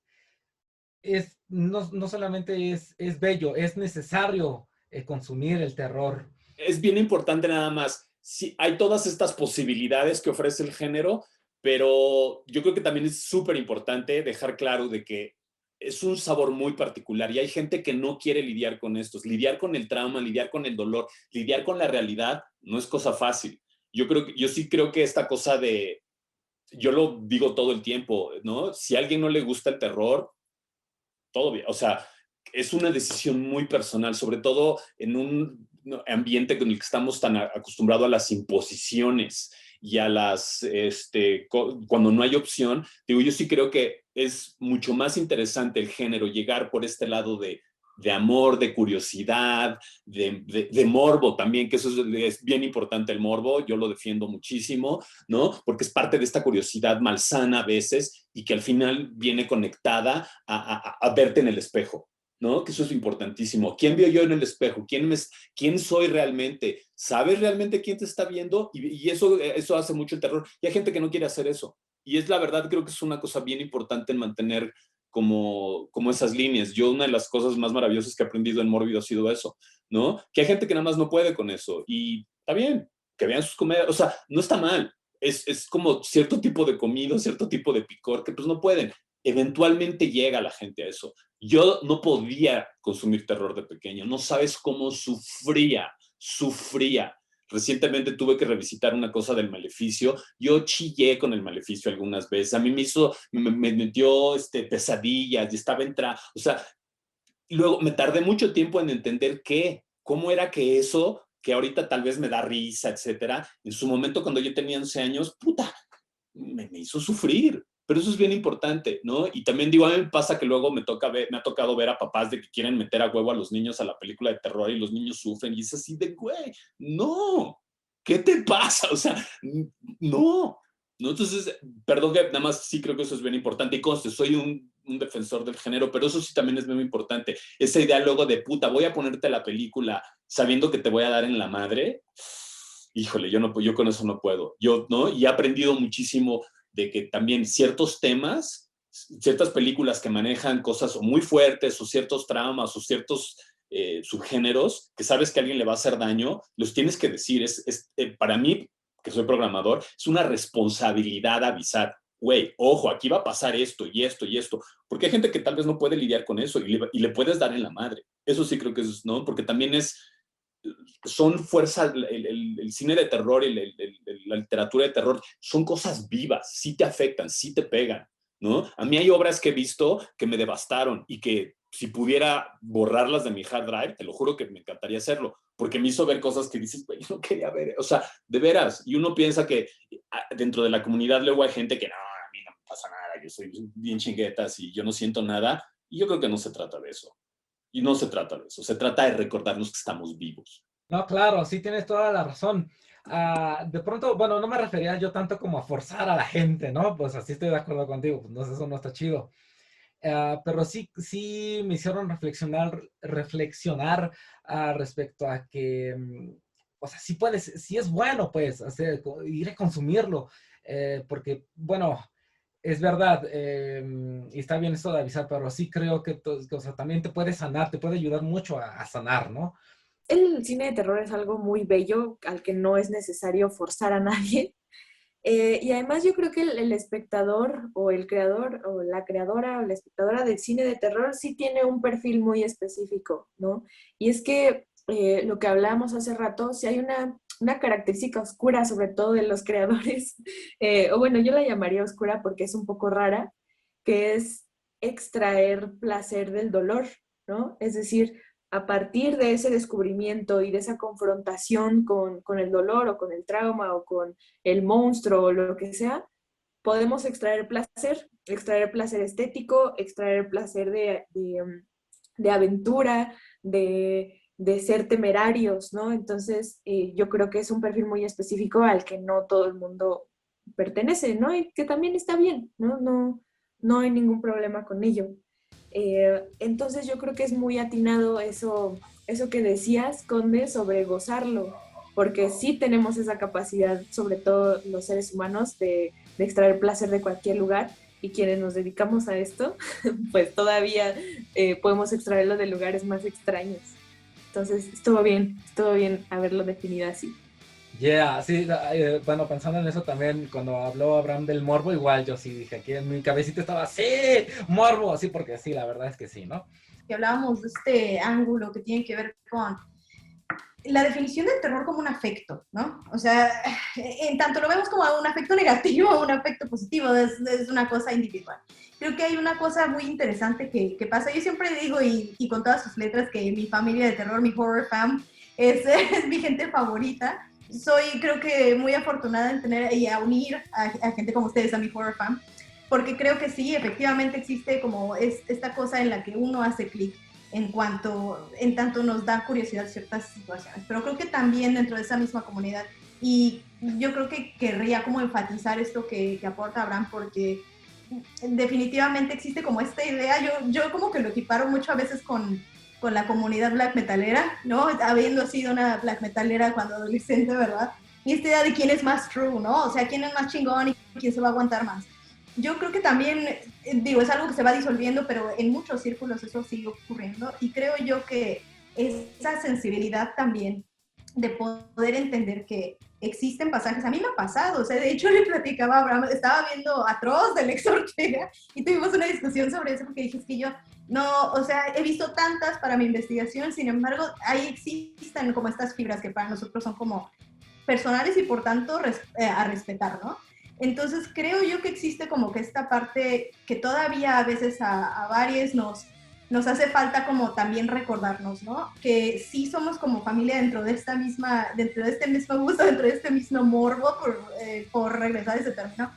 no solamente es bello, es necesario consumir el terror. Es bien importante nada más. Sí, hay todas estas posibilidades que ofrece el género, pero yo creo que también es súper importante dejar claro de que es un sabor muy particular y hay gente que no quiere lidiar con estos, lidiar con el trauma, lidiar con el dolor, lidiar con la realidad, no es cosa fácil. Yo sí creo que esta cosa de, yo lo digo todo el tiempo, ¿no? Si a alguien no le gusta el terror, todo bien, o sea, es una decisión muy personal, sobre todo en un ambiente con el que estamos tan acostumbrados a las imposiciones y a las, cuando no hay opción, digo, yo sí creo que es mucho más interesante el género llegar por este lado de amor, de curiosidad, de morbo también, que eso es bien importante el morbo, yo lo defiendo muchísimo, ¿no? Porque es parte de esta curiosidad malsana a veces y que al final viene conectada a verte en el espejo, ¿no? Que eso es importantísimo. ¿Quién vio yo en el espejo? ¿Quién soy realmente? ¿Sabes realmente quién te está viendo? Y eso hace mucho el terror. Y hay gente que no quiere hacer eso. Y es la verdad, creo que es una cosa bien importante en mantener como esas líneas. Yo una de las cosas más maravillosas que he aprendido en Mórbido ha sido eso, ¿no? Que hay gente que nada más no puede con eso. Y está bien, que vean sus comedias. O sea, no está mal. Es como cierto tipo de comida, cierto tipo de picor que pues no pueden. Eventualmente llega la gente a eso. Yo no podía consumir terror de pequeño. No sabes cómo sufría. Recientemente tuve que revisitar una cosa del Maleficio. Yo chillé con el Maleficio algunas veces. A mí me metió pesadillas y estaba o sea, luego me tardé mucho tiempo en entender cómo era que eso, que ahorita tal vez me da risa, etcétera, en su momento cuando yo tenía 11 años, puta, me hizo sufrir. Pero eso es bien importante, ¿no? Y también digo, a mí me pasa que luego me ha tocado ver a papás de que quieren meter a huevo a los niños a la película de terror y los niños sufren y es así de, güey, no, ¿qué te pasa? O sea, no. Entonces, perdón que nada más sí creo que eso es bien importante y conste, soy un defensor del género, pero eso sí también es muy importante. Esa idea luego de puta, voy a ponerte la película sabiendo que te voy a dar en la madre. Híjole, yo con eso no puedo. ¿No? Y he aprendido muchísimo de que también ciertos temas, ciertas películas que manejan cosas o muy fuertes o ciertos traumas o ciertos subgéneros que sabes que a alguien le va a hacer daño, los tienes que decir. Para mí, que soy programador, es una responsabilidad avisar. Güey, ojo, aquí va a pasar esto y esto y esto. Porque hay gente que tal vez no puede lidiar con eso y le puedes dar en la madre. Eso sí creo que es, ¿no? Porque también son fuerzas, el cine de terror y la literatura de terror son cosas vivas, sí te afectan, sí te pegan, ¿no? A mí hay obras que he visto que me devastaron y que si pudiera borrarlas de mi hard drive, te lo juro que me encantaría hacerlo, porque me hizo ver cosas que dices, güey, yo no quería ver, o sea, de veras, y uno piensa que dentro de la comunidad luego hay gente que no, a mí no me pasa nada, yo soy bien chinguetas y yo no siento nada, y yo creo que no se trata de eso. Y no se trata de eso, se trata de recordarnos que estamos vivos. No, claro, sí tienes toda la razón. De pronto, bueno, no me refería yo tanto como a forzar a la gente, ¿no? Pues así estoy de acuerdo contigo, pues no, eso no está chido. Pero sí me hicieron reflexionar respecto a que, o sea, sí es bueno, pues, ir a consumirlo, porque, bueno, es verdad, y está bien esto de avisar, pero sí creo que, o sea, también te puede sanar, te puede ayudar mucho a sanar, ¿no? El cine de terror es algo muy bello al que no es necesario forzar a nadie. Y además yo creo que el espectador o el creador o la creadora o la espectadora del cine de terror sí tiene un perfil muy específico, ¿no? Y es que lo que hablábamos hace rato, si hay una característica oscura, sobre todo de los creadores, o bueno, yo la llamaría oscura porque es un poco rara, que es extraer placer del dolor, ¿no? Es decir, a partir de ese descubrimiento y de esa confrontación con el dolor o con el trauma o con el monstruo o lo que sea, podemos extraer placer estético, extraer placer de aventura, de ser temerarios, ¿no? Entonces, yo creo que es un perfil muy específico al que no todo el mundo pertenece, ¿no? Y que también está bien, ¿no? No hay ningún problema con ello. Entonces yo creo que es muy atinado eso que decías, Conde, sobre gozarlo, porque sí tenemos esa capacidad, sobre todo los seres humanos, de extraer placer de cualquier lugar, y quienes nos dedicamos a esto, pues todavía podemos extraerlo de lugares más extraños. Entonces estuvo bien haberlo definido así. Yeah, sí, bueno, pensando en eso también, cuando habló Abraham del morbo, igual yo sí dije, aquí en mi cabecita estaba, sí, morbo, sí, porque sí, la verdad es que sí, ¿no? Que hablábamos de este ángulo que tiene que ver con la definición del terror como un afecto, ¿no? O sea, en tanto lo vemos como un afecto negativo o un afecto positivo, es una cosa individual. Creo que hay una cosa muy interesante que pasa. Yo siempre digo, y con todas sus letras, que mi familia de terror, mi horror fam, es mi gente favorita. Soy, creo que, muy afortunada en tener y a unir a gente como ustedes, a mi horror fam, porque creo que sí, efectivamente existe como esta cosa en la que uno hace clic en tanto nos da curiosidad ciertas situaciones, pero creo que también dentro de esa misma comunidad, y yo creo que querría como enfatizar esto que aporta Abraham, porque definitivamente existe como esta idea, yo como que lo equiparo mucho a veces con la comunidad black metalera, ¿no? Habiendo sido una black metalera cuando adolescente, ¿verdad? Y esta idea de quién es más true, ¿no? O sea, quién es más chingón y quién se va a aguantar más. Yo creo que también, digo, es algo que se va disolviendo, pero en muchos círculos eso sigue ocurriendo. Y creo yo que esa sensibilidad también de poder entender que existen pasajes, a mí me ha pasado, o sea, de hecho le platicaba a Abraham, estaba viendo Atroz de Lex Ortega y tuvimos una discusión sobre eso porque dije, es que yo no, o sea, he visto tantas para mi investigación, sin embargo, ahí existen como estas fibras que para nosotros son como personales y por tanto a respetar, ¿no? Entonces creo yo que existe como que esta parte que todavía a veces a varios nos hace falta como también recordarnos, ¿no? Que sí somos como familia dentro de este mismo gusto, dentro de este mismo morbo, por regresar a ese término,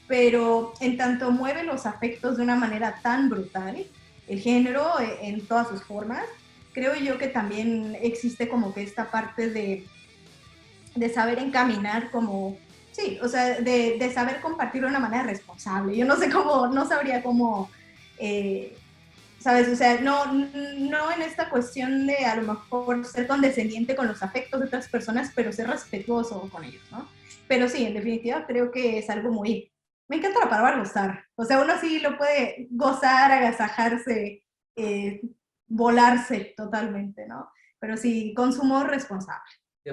pero en tanto mueve los afectos de una manera tan brutal, el género en todas sus formas, creo yo que también existe como que esta parte de saber encaminar como, sí, o sea, de saber compartir de una manera responsable. Yo no sé cómo, no sabría cómo... ¿sabes? O sea, no en esta cuestión de a lo mejor ser condescendiente con los afectos de otras personas, pero ser respetuoso con ellos, ¿no? Pero sí, en definitiva, creo que es algo muy... Me encanta la palabra gozar. O sea, uno sí lo puede gozar, agasajarse, volarse totalmente, ¿no? Pero sí, consumo responsable.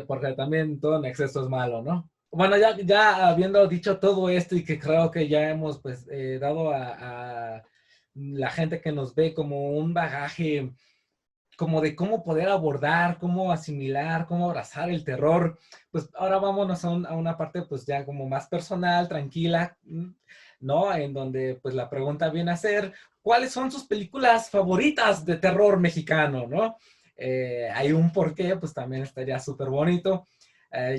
Porque también todo en exceso es malo, ¿no? Bueno, ya habiendo dicho todo esto y que creo que ya hemos pues dado a la gente que nos ve como un bagaje como de cómo poder abordar, cómo asimilar, cómo abrazar el terror, pues ahora vámonos a una parte pues ya como más personal, tranquila, ¿no? En donde pues la pregunta viene a ser, ¿cuáles son sus películas favoritas de terror mexicano, ¿no? Hay un porqué, pues también estaría súper bonito.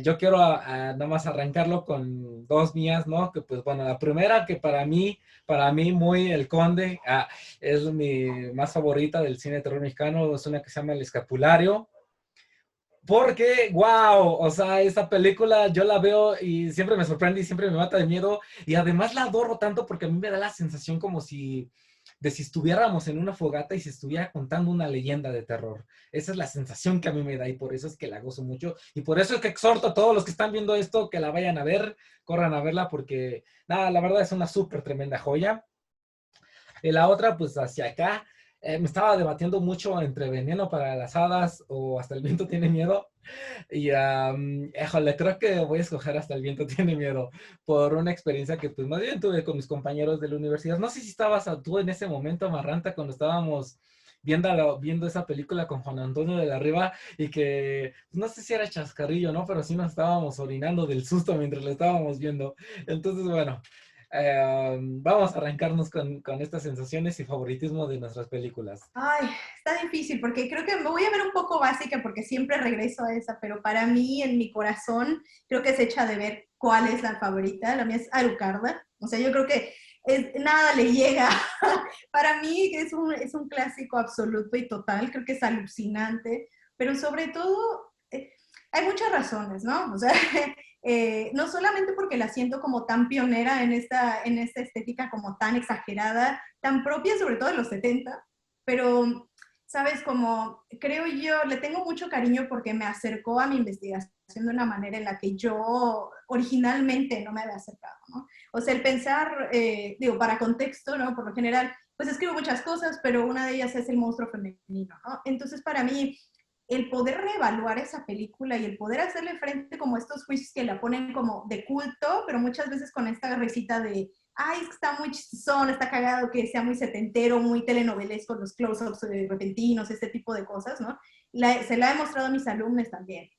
Yo quiero nada más arrancarlo con dos mías, ¿no? Que pues bueno, la primera que para mí muy El Conde, es mi más favorita del cine de terror mexicano, es una que se llama El Escapulario. Porque, wow, o sea, esta película yo la veo y siempre me sorprende y siempre me mata de miedo. Y además la adoro tanto porque a mí me da la sensación como si estuviéramos en una fogata y se estuviera contando una leyenda de terror. Esa es la sensación que a mí me da y por eso es que la gozo mucho. Y por eso es que exhorto a todos los que están viendo esto que la vayan a ver, corran a verla porque, nada, la verdad es una súper tremenda joya. Y la otra, pues hacia acá, me estaba debatiendo mucho entre Veneno para las Hadas o Hasta el Viento Tiene Miedo. Y, híjole, creo que voy a escoger Hasta el Viento Tiene Miedo por una experiencia que pues más bien tuve con mis compañeros de la universidad. No sé si estabas tú en ese momento, Marranta, cuando estábamos viendo esa película con Juan Antonio de la Riva y que, no sé si era chascarrillo, ¿no? Pero sí nos estábamos orinando del susto mientras lo estábamos viendo. Entonces, bueno, vamos a arrancarnos con estas sensaciones y favoritismo de nuestras películas. Ay, está difícil porque creo que me voy a ver un poco básica porque siempre regreso a esa, pero para mí, en mi corazón, creo que es hecha de ver cuál es la favorita. La mía es Alucarda. O sea, yo creo que nada le llega. Para mí es un clásico absoluto y total. Creo que es alucinante, pero sobre todo hay muchas razones, ¿no? O sea, no solamente porque la siento como tan pionera en esta estética como tan exagerada, tan propia sobre todo de los 70, pero, ¿sabes? Como creo yo, le tengo mucho cariño porque me acercó a mi investigación de una manera en la que yo originalmente no me había acercado, ¿no? O sea, el pensar, digo, para contexto, ¿no? Por lo general, pues escribo muchas cosas, pero una de ellas es el monstruo femenino, ¿no? Entonces, para mí, el poder reevaluar esa película y el poder hacerle frente como estos juicios que la ponen como de culto, pero muchas veces con esta risita de, ay, es que está muy chistosón, está cagado que sea muy setentero, muy telenovelesco, los close-ups repentinos, este tipo de cosas, ¿no? Se la he mostrado a mis alumnos también.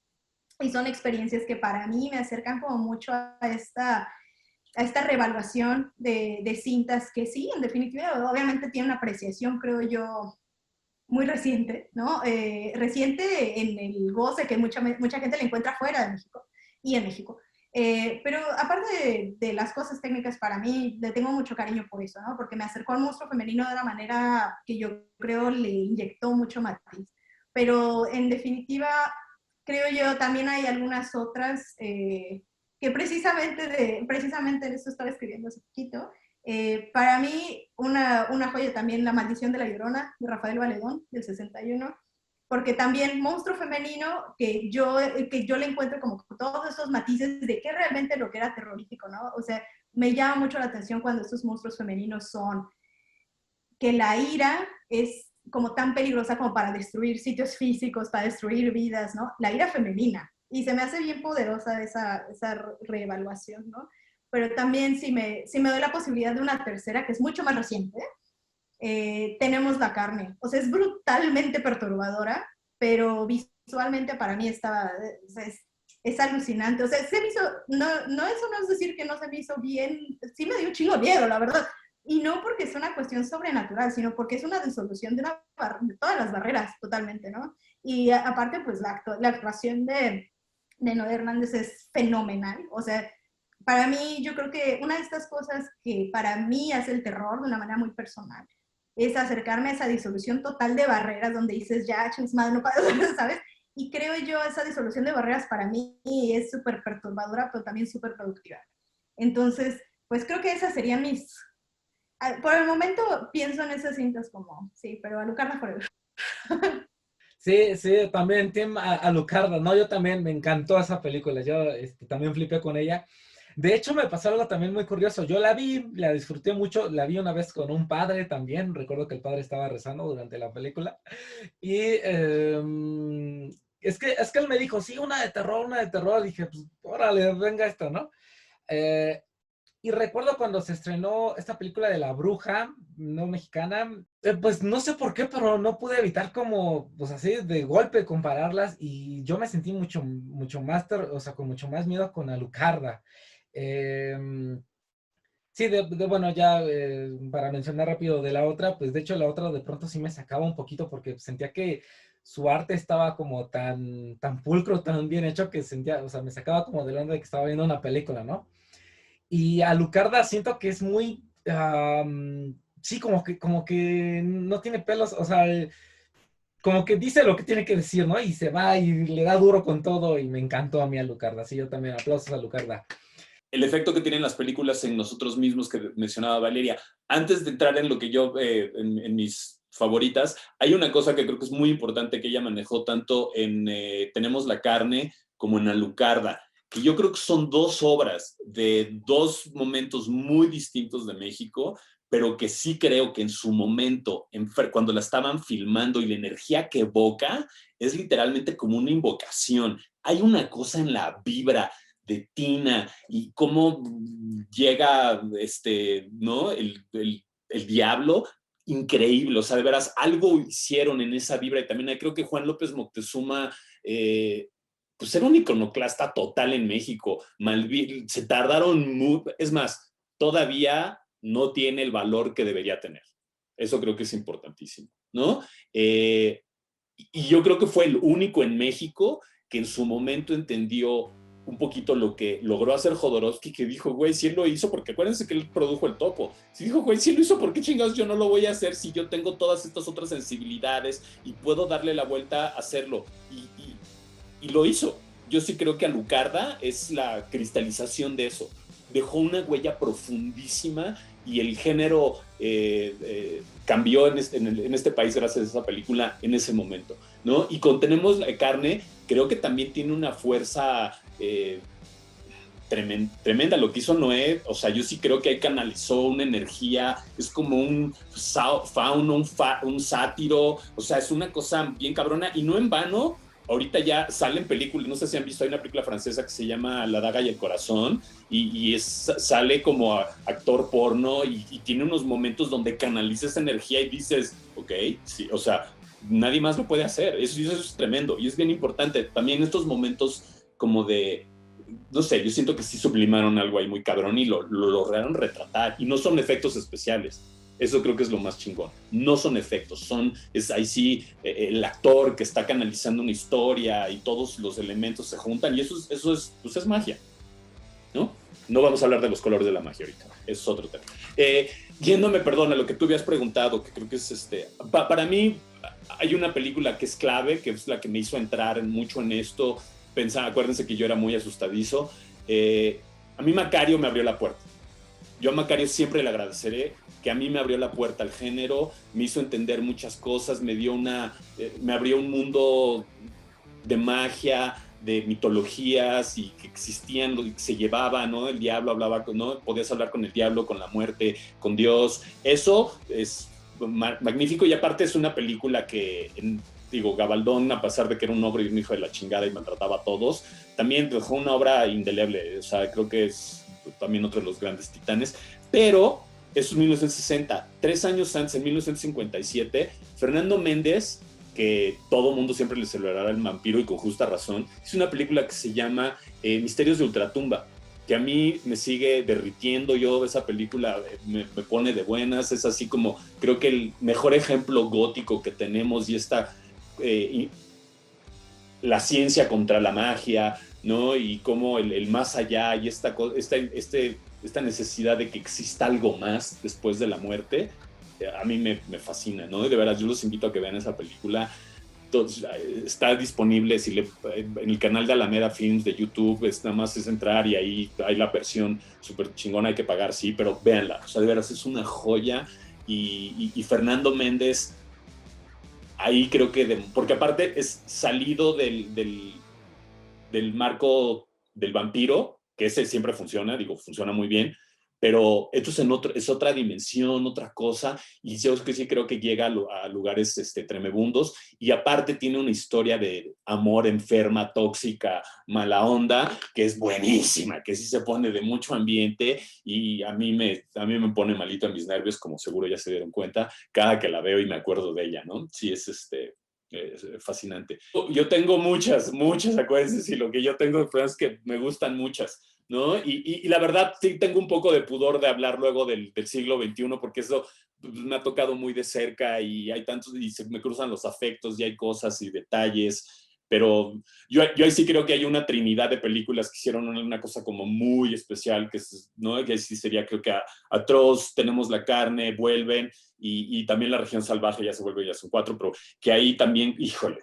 Y son experiencias que para mí me acercan como mucho a esta reevaluación de cintas que sí, en definitiva, obviamente tiene una apreciación, creo yo, muy reciente, ¿no? Reciente en el goce que mucha gente le encuentra fuera de México y en México. Pero aparte de las cosas técnicas, para mí le tengo mucho cariño por eso, ¿no? Porque me acercó al monstruo femenino de una manera que yo creo le inyectó mucho matiz. Pero en definitiva, creo yo, también hay algunas otras que precisamente de eso estaba escribiendo hace poquito, Para mí, una joya también, La maldición de la Llorona, de Rafael Valedón, del 61, porque también monstruo femenino que yo le encuentro como todos estos matices de qué realmente lo que era terrorífico, ¿no? O sea, me llama mucho la atención cuando estos monstruos femeninos son que la ira es como tan peligrosa como para destruir sitios físicos, para destruir vidas, ¿no? La ira femenina. Y se me hace bien poderosa esa reevaluación, ¿no? Pero también si me doy la posibilidad de una tercera, que es mucho más reciente, tenemos La carne. O sea, es brutalmente perturbadora, pero visualmente para mí es alucinante. O sea, se me hizo, eso no es decir que no se me hizo bien, sí me dio un chingo de miedo, la verdad. Y no porque es una cuestión sobrenatural, sino porque es una disolución de todas las barreras, totalmente, ¿no? Y aparte, pues la actuación de Noé Hernández es fenomenal. O sea, para mí, yo creo que una de estas cosas que para mí hace el terror de una manera muy personal es acercarme a esa disolución total de barreras donde dices, ya, chingos madre, no puedo, ¿sabes? Y creo yo, esa disolución de barreras para mí es súper perturbadora, pero también súper productiva. Entonces, pues creo que esas serían por el momento pienso en esas cintas como, sí, pero Alucarda Forever. Sí, sí, también Team Alucarda, ¿no? Yo también me encantó esa película, yo también flipé con ella. De hecho, me pasó algo también muy curioso. Yo la vi, la disfruté mucho, la vi una vez con un padre también. Recuerdo que el padre estaba rezando durante la película. Y es que él me dijo, sí, una de terror, una de terror. Dije, pues, órale, venga esto, ¿no? Y recuerdo cuando se estrenó esta película de La Bruja, no mexicana, pues no sé por qué, pero no pude evitar como, pues así, de golpe compararlas. Y yo me sentí mucho más, o sea, con mucho más miedo con Alucarda. Sí, bueno, ya para mencionar rápido de la otra, pues de hecho la otra de pronto sí me sacaba un poquito porque sentía que su arte estaba como tan pulcro, tan bien hecho que sentía, o sea, me sacaba como de la onda de que estaba viendo una película, ¿no? Y Alucarda siento que es muy, sí, como que no tiene pelos, o sea, como que dice lo que tiene que decir, ¿no? Y se va y le da duro con todo y me encantó a mí Alucarda, sí, yo también, aplausos a Alucarda. El efecto que tienen las películas en nosotros mismos que mencionaba Valeria. Antes de entrar en lo que yo, en mis favoritas, hay una cosa que creo que es muy importante que ella manejó tanto en Tenemos la carne como en Alucarda, que yo creo que son dos obras de dos momentos muy distintos de México, pero que sí creo que en su momento, cuando la estaban filmando y la energía que evoca, es literalmente como una invocación. Hay una cosa en la vibra de Tina y cómo llega ¿no? el diablo, increíble, o sea, de veras, algo hicieron en esa vibra y también creo que Juan López Moctezuma pues era un iconoclasta total en México, se tardaron, es más, todavía no tiene el valor que debería tener, eso creo que es importantísimo, ¿no? Y yo creo que fue el único en México que en su momento entendió un poquito lo que logró hacer Jodorowsky, que dijo, güey, si él lo hizo, porque acuérdense que él produjo El Topo, si dijo, güey, si él lo hizo, ¿por qué chingados yo no lo voy a hacer si yo tengo todas estas otras sensibilidades y puedo darle la vuelta a hacerlo? Y lo hizo. Yo sí creo que Alucarda es la cristalización de eso. Dejó una huella profundísima y el género cambió en este país gracias a esa película en ese momento, ¿no? Y con Tenemos la carne, creo que también tiene una fuerza tremenda. Lo que hizo Noé, o sea, yo sí creo que ahí canalizó una energía, es como un fauno, un sátiro, o sea, es una cosa bien cabrona y no en vano. Ahorita ya salen películas, no sé si han visto, hay una película francesa que se llama La daga y el corazón y sale como actor porno y tiene unos momentos donde canaliza esa energía y dices, ok, sí, o sea, nadie más lo puede hacer, eso es tremendo y es bien importante. También estos momentos como de, no sé, yo siento que sí sublimaron algo ahí muy cabrón y lo lograron retratar y no son efectos especiales. Eso creo que es lo más chingón. No son efectos, ahí sí el actor que está canalizando una historia y todos los elementos se juntan y eso es, pues es magia, ¿no? No vamos a hablar de los colores de la magia ahorita, eso es otro tema. Yéndome, perdón, a lo que tú habías preguntado, que creo que es para mí hay una película que es clave, que es la que me hizo entrar mucho en esto. Acuérdense que yo era muy asustadizo. A mí Macario me abrió la puerta. yo a Macario siempre le agradeceré, que a mí me abrió la puerta al género, me hizo entender muchas cosas, me abrió un mundo de magia, de mitologías y que existían, se llevaba, ¿no? El diablo hablaba, ¿no? Podías hablar con el diablo, con la muerte, con Dios. Eso es magnífico y aparte es una película que, digo, Gabaldón, a pesar de que era un ogro y un hijo de la chingada y maltrataba a todos, también dejó una obra indeleble. O sea, creo que es también otro de los grandes titanes. Pero eso es 1960. 3 años antes, en 1957, Fernando Méndez, que todo mundo siempre le celebrará el vampiro y con justa razón, es una película que se llama Misterios de Ultratumba, que a mí me sigue derritiendo. Yo esa película me pone de buenas, es así como, creo que el mejor ejemplo gótico que tenemos y la ciencia contra la magia, ¿no? Y cómo el más allá y esta necesidad de que exista algo más después de la muerte, a mí me fascina, ¿no? Y de verdad, yo los invito a que vean esa película. Está disponible en el canal de Alameda Films de YouTube, nada más es entrar y ahí hay la versión súper chingona, hay que pagar, sí, pero véanla, o sea, de veras es una joya. Y Fernando Méndez, ahí creo que, porque aparte es salido del marco del vampiro, que ese siempre funciona, digo, funciona muy bien, pero esto es otra dimensión, otra cosa, y yo que sí creo que llega a lugares tremebundos, y aparte tiene una historia de amor enferma, tóxica, mala onda, que es buenísima, que sí se pone de mucho ambiente, y a mí me pone malito en mis nervios, como seguro ya se dieron cuenta, cada que la veo y me acuerdo de ella, ¿no? Sí, es fascinante. Yo tengo muchas, acuérdense, y lo que yo tengo es que me gustan muchas, ¿no? Y la verdad sí tengo un poco de pudor de hablar luego del siglo XXI, porque eso me ha tocado muy de cerca y hay tantos, y se me cruzan los afectos y hay cosas y detalles, pero yo ahí sí creo que hay una trinidad de películas que hicieron una cosa como muy especial, ¿no? Que sí sería, creo que Atroz, Tenemos la carne, Vuelven, y también La región salvaje ya se vuelve, ya son 4, pero que ahí también, híjole,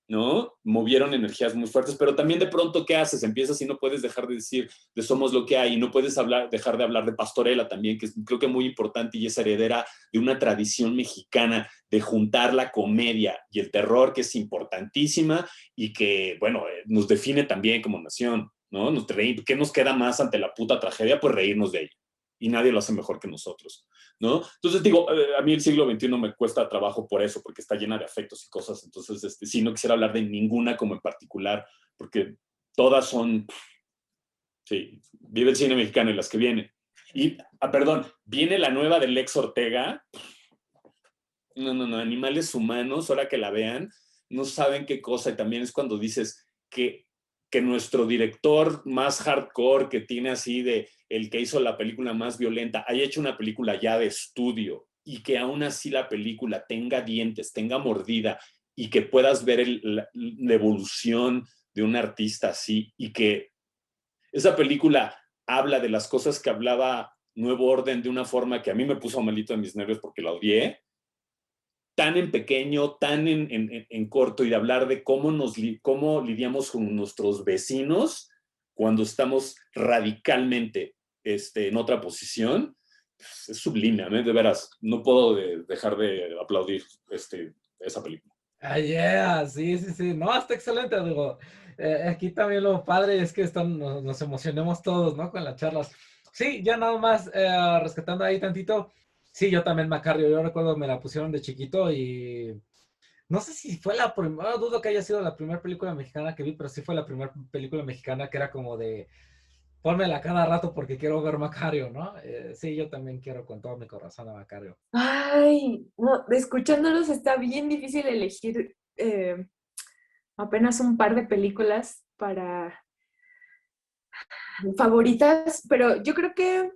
¿no? Movieron energías muy fuertes, pero también de pronto, ¿qué haces? Empiezas y no puedes dejar de decir de Somos lo que hay, y no puedes dejar de hablar de Pastorela también, que es, creo que muy importante y es heredera de una tradición mexicana de juntar la comedia y el terror, que es importantísima y que, bueno, nos define también como nación, ¿no? ¿Qué nos queda más ante la puta tragedia? Pues reírnos de ella. Y nadie lo hace mejor que nosotros, ¿no? Entonces digo, a mí el siglo XXI me cuesta trabajo por eso, porque está llena de afectos y cosas. Entonces, sí, no quisiera hablar de ninguna como en particular, porque todas son, sí, vive el cine mexicano y las que vienen. Y, perdón, viene la nueva de Lex Ortega. No, Animales Humanos, ahora que la vean, no saben qué cosa. Y también es cuando dices que nuestro director más hardcore, que tiene así de el que hizo la película más violenta, haya hecho una película ya de estudio y que aún así la película tenga dientes, tenga mordida y que puedas ver la evolución de un artista así, y que esa película habla de las cosas que hablaba Nuevo Orden de una forma que a mí me puso malito en mis nervios porque la odié, tan en pequeño, tan en corto, y de hablar de cómo lidiamos con nuestros vecinos cuando estamos radicalmente en otra posición, es sublime. A mí, de veras, no puedo dejar de aplaudir esa película. Ah, yeah, sí, no, está excelente, digo, aquí también lo padre es que nos emocionemos todos, ¿no? Con las charlas. Sí, ya nada más rescatando ahí tantito. Sí, yo también Macario, yo recuerdo me la pusieron de chiquito y no sé si fue la primera, dudo que haya sido la primera película mexicana que vi, pero sí fue la primera película mexicana que era como de pónmela cada rato porque quiero ver Macario, ¿no? Sí, yo también quiero con todo mi corazón a Macario. Ay, no, escuchándolos está bien difícil elegir apenas un par de películas para favoritas, pero yo creo que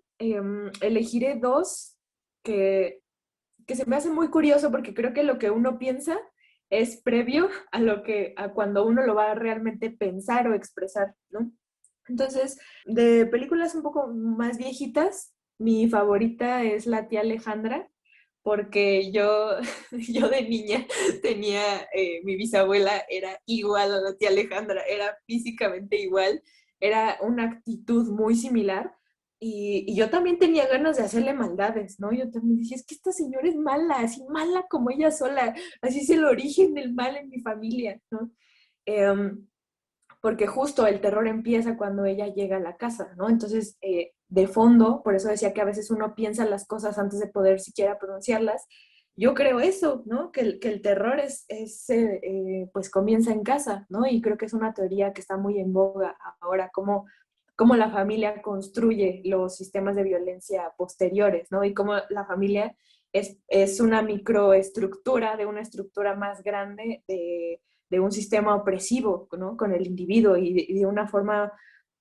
elegiré 2 que se me hace muy curioso, porque creo que lo que uno piensa es previo a cuando uno lo va a realmente pensar o expresar, ¿no? Entonces, de películas un poco más viejitas, mi favorita es La tía Alejandra, porque yo de niña tenía, mi bisabuela era igual a la tía Alejandra, era físicamente igual, era una actitud muy similar, Y yo también tenía ganas de hacerle maldades, ¿no? Yo también decía, es que esta señora es mala, así mala como ella sola, así es el origen del mal en mi familia, ¿no? Porque justo el terror empieza cuando ella llega a la casa, ¿no? Entonces, de fondo, por eso decía que a veces uno piensa las cosas antes de poder siquiera pronunciarlas. Yo creo eso, ¿no? Que el terror pues comienza en casa, ¿no? Y creo que es una teoría que está muy en boga ahora, cómo la familia construye los sistemas de violencia posteriores, ¿no? Y cómo la familia es una microestructura de una estructura más grande de un sistema opresivo, ¿no? Con el individuo y de una forma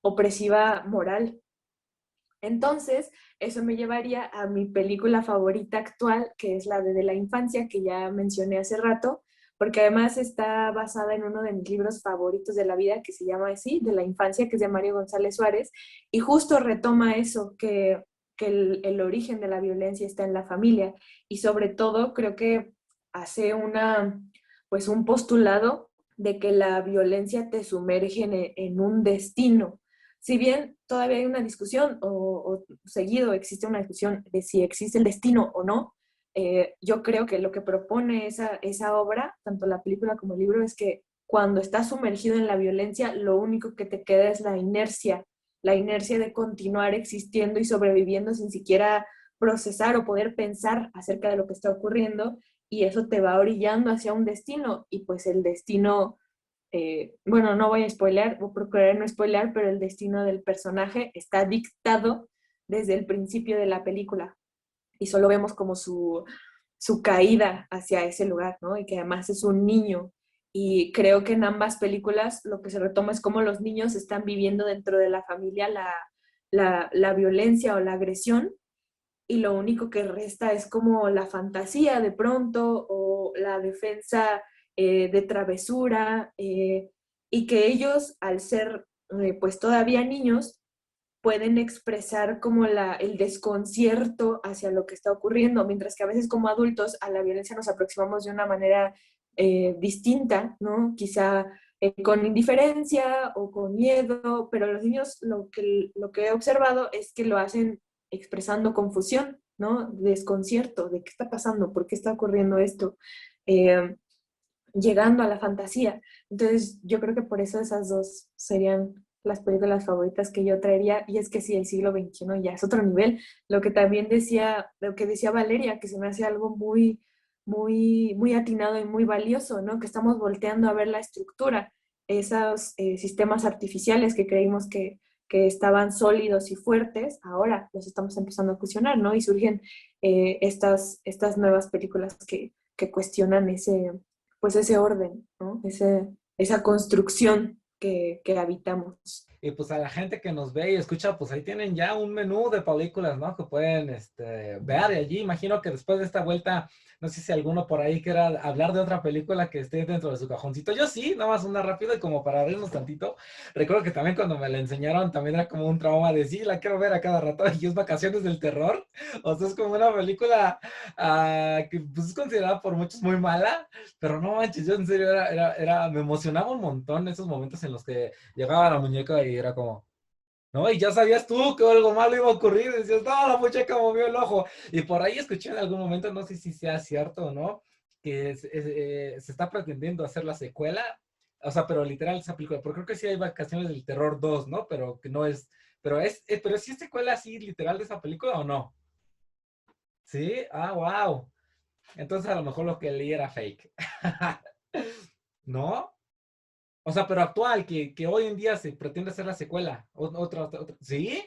opresiva moral. Entonces, eso me llevaría a mi película favorita actual, que es la de la infancia, que ya mencioné hace rato, porque además está basada en uno de mis libros favoritos de la vida, que se llama así, de la infancia, que es de Mario González Suárez, y justo retoma eso, que el origen de la violencia está en la familia, y sobre todo creo que hace pues un postulado de que la violencia te sumerge en un destino. Si bien todavía hay una discusión, o seguido existe una discusión de si existe el destino o no, yo creo que lo que propone esa obra, tanto la película como el libro, es que cuando estás sumergido en la violencia, lo único que te queda es la inercia de continuar existiendo y sobreviviendo sin siquiera procesar o poder pensar acerca de lo que está ocurriendo, y eso te va orillando hacia un destino, y pues el destino, bueno, no voy a spoilear, o procuraré no spoilear, pero el destino del personaje está dictado desde el principio de la película, y solo vemos como su caída hacia ese lugar, ¿no? Y que además es un niño. Y creo que en ambas películas lo que se retoma es cómo los niños están viviendo dentro de la familia la violencia o la agresión, y lo único que resta es como la fantasía de pronto, o la defensa de travesura, y que ellos, al ser pues todavía niños, pueden expresar como el desconcierto hacia lo que está ocurriendo, mientras que a veces como adultos a la violencia nos aproximamos de una manera distinta, ¿no? Quizá con indiferencia o con miedo, pero los niños lo que he observado es que lo hacen expresando confusión, ¿no? Desconcierto, de qué está pasando, por qué está ocurriendo esto, llegando a la fantasía. Entonces yo creo que por eso esas dos serían las películas favoritas que yo traería, y es que sí, el siglo XXI ya es otro nivel. Lo que decía Valeria, que se me hace algo muy, muy, muy atinado y muy valioso, ¿no? Que estamos volteando a ver la estructura, esos sistemas artificiales que creímos que estaban sólidos y fuertes, ahora los estamos empezando a fusionar, ¿no? Y surgen estas nuevas películas que cuestionan ese orden, ¿no? Esa construcción que habitamos. Y pues a la gente que nos ve y escucha, pues ahí tienen ya un menú de películas, ¿no? Que pueden ver. Y allí imagino que después de esta vuelta, no sé si alguno por ahí quiera hablar de otra película que esté dentro de su cajoncito. Yo sí, nada más una rápida, y como para abrirnos tantito. Recuerdo que también cuando me la enseñaron también era como un trauma de sí, la quiero ver a cada rato, y es Vacaciones del Terror. O sea, es como una película que pues es considerada por muchos muy mala, pero no manches, yo en serio me emocionaba un montón esos momentos en los que llegaba la muñeca y era como, ¿no? Y ya sabías tú que algo malo iba a ocurrir, decías, no, la muñeca movió el ojo. Y por ahí escuché en algún momento, no sé si sea cierto o no, que se está pretendiendo hacer la secuela, o sea, pero literal esa película, porque creo que sí hay Vacaciones del Terror 2, ¿no? Pero que no es, pero sí es secuela así literal de esa película, ¿o no? ¿Sí? Ah, wow. Entonces a lo mejor lo que leí era fake. ¿No? O sea, pero actual, que hoy en día se pretende hacer la secuela. Otra. ¿Sí?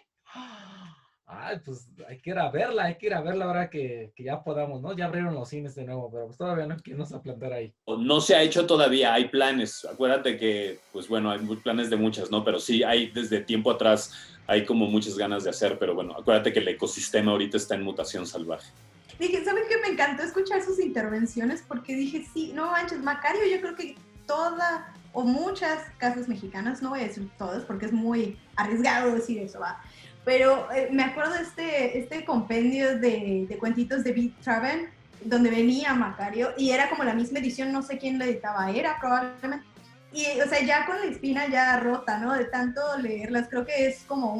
Ay, pues hay que ir a verla ahora que ya podamos, ¿no? Ya abrieron los cines de nuevo, pero pues todavía no quiero plantar ahí. No se ha hecho todavía, hay planes. Acuérdate que, pues bueno, hay planes de muchas, ¿no? Pero sí, hay desde tiempo atrás, hay como muchas ganas de hacer, pero bueno, acuérdate que el ecosistema ahorita está en mutación salvaje. Dije, ¿saben qué? Me encantó escuchar sus intervenciones porque dije, sí, no manches, Macario, yo creo que toda o muchas casas mexicanas, no voy a decir todas porque es muy arriesgado decir eso, ¿va? Pero me acuerdo de este compendio de cuentitos de Beat Traven, donde venía Macario, y era como la misma edición, no sé quién la editaba, era probablemente. Y, o sea, ya con la espina ya rota, ¿no? De tanto leerlas, creo que es como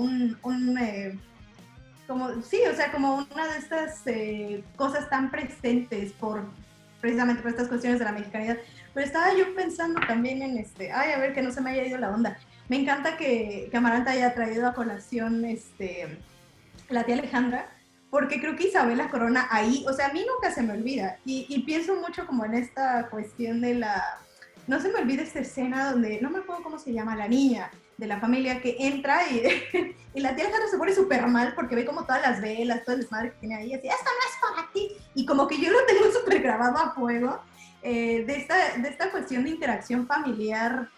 como, sí, o sea, como una de estas cosas tan presentes precisamente por estas cuestiones de la mexicanidad. Pero estaba yo pensando también en ay, a ver, que no se me haya ido la onda. Me encanta que Amaranta haya traído a colación la tía Alejandra, porque creo que Isabela Corona ahí, o sea, a mí nunca se me olvida, y pienso mucho como en esta cuestión de no se me olvida esta escena donde, no me acuerdo cómo se llama, la niña de la familia que entra y, y la tía Alejandra se pone súper mal porque ve como todas las velas, todo el desmadre que tiene ahí, así, esto no es para ti, y como que yo lo tengo súper grabado a fuego, de esta cuestión de interacción familiar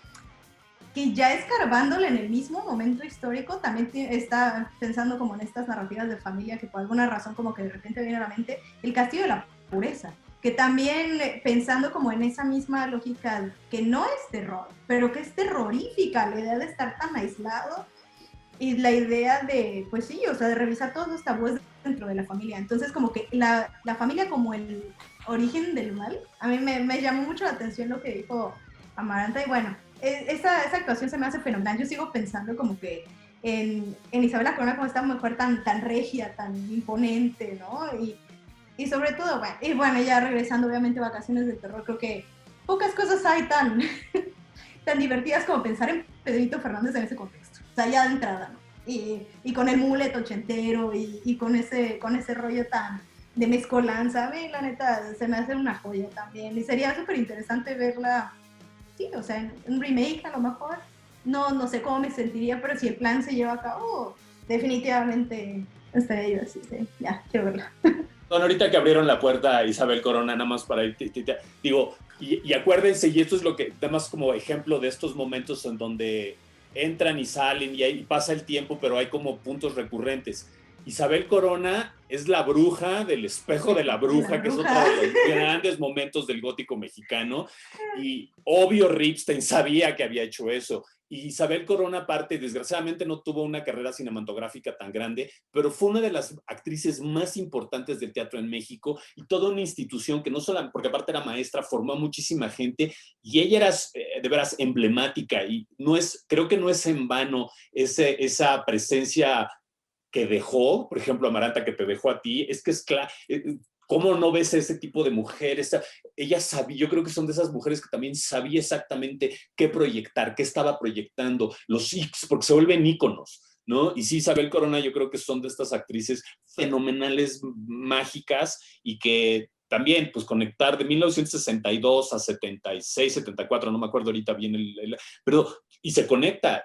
que ya escarbándole en el mismo momento histórico, también está pensando como en estas narrativas de familia que por alguna razón como que de repente viene a la mente, el castillo de la pureza, que también pensando como en esa misma lógica que no es terror, pero que es terrorífica la idea de estar tan aislado y la idea de, pues sí, o sea, de revisar todos los tabúes dentro de la familia. Entonces como que la familia como el origen del mal, a mí me llamó mucho la atención lo que dijo Amaranta, y bueno, esa actuación se me hace fenomenal. Yo sigo pensando como que en Isabela Corona como esta mujer tan regia, tan imponente, ¿no? Y sobre todo, bueno, ya regresando obviamente a Vacaciones del Terror, creo que pocas cosas hay tan divertidas como pensar en Pedrito Fernández en ese contexto. O sea, ya de entrada, ¿no? Y con el mulet ochentero y con ese rollo tan de mezcolanza, a mí la neta se me hace una joya también. Y sería súper interesante verla, sí, o sea, en un remake a lo mejor. No sé cómo me sentiría, pero si el plan se lleva a cabo, definitivamente estaría yo así, sí, ya, quiero verla. Bueno, ahorita que abrieron la puerta a Isabel Corona, nada más para ir, digo, y acuérdense, y esto es lo que, nada más como ejemplo de estos momentos en donde entran y salen y pasa el tiempo, pero hay como puntos recurrentes. Isabel Corona es la bruja del espejo de la bruja, que es otro de los grandes momentos del gótico mexicano, y obvio Ripstein sabía que había hecho eso. Y Isabel Corona, aparte, desgraciadamente no tuvo una carrera cinematográfica tan grande, pero fue una de las actrices más importantes del teatro en México, y toda una institución que no solo, porque aparte era maestra, formó a muchísima gente, y ella era de veras emblemática, y creo que no es en vano esa presencia que dejó, por ejemplo, Amaranta, que te dejó a ti, es que es claro. ¿Cómo no ves a ese tipo de mujer? Ella sabía, yo creo que son de esas mujeres que también sabía exactamente qué proyectar, qué estaba proyectando, los X, porque se vuelven íconos, ¿no? Y sí, Isabel Corona, yo creo que son de estas actrices fenomenales, mágicas, y que también, pues, conectar de 1962 a 76, 74, no me acuerdo ahorita bien, pero, y se conecta,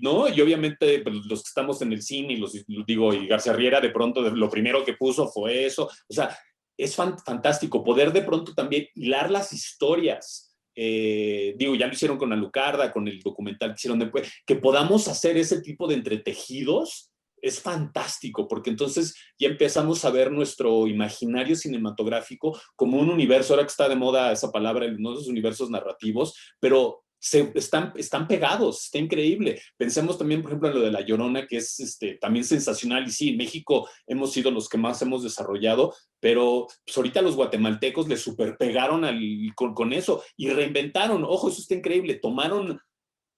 ¿no? Y obviamente pues, los que estamos en el cine, y García Riera, de pronto, lo primero que puso fue eso, o sea, es fantástico poder de pronto también hilar las historias. Ya lo hicieron con Alucarda, con el documental que hicieron después, que podamos hacer ese tipo de entretejidos, es fantástico, porque entonces ya empezamos a ver nuestro imaginario cinematográfico como un universo, ahora que está de moda esa palabra, ¿no? Esos universos narrativos, pero están pegados, está increíble. Pensemos también, por ejemplo, en lo de La Llorona, que es también sensacional, y sí, en México hemos sido los que más hemos desarrollado, pero pues, ahorita los guatemaltecos le superpegaron con eso y reinventaron, ojo, eso está increíble, tomaron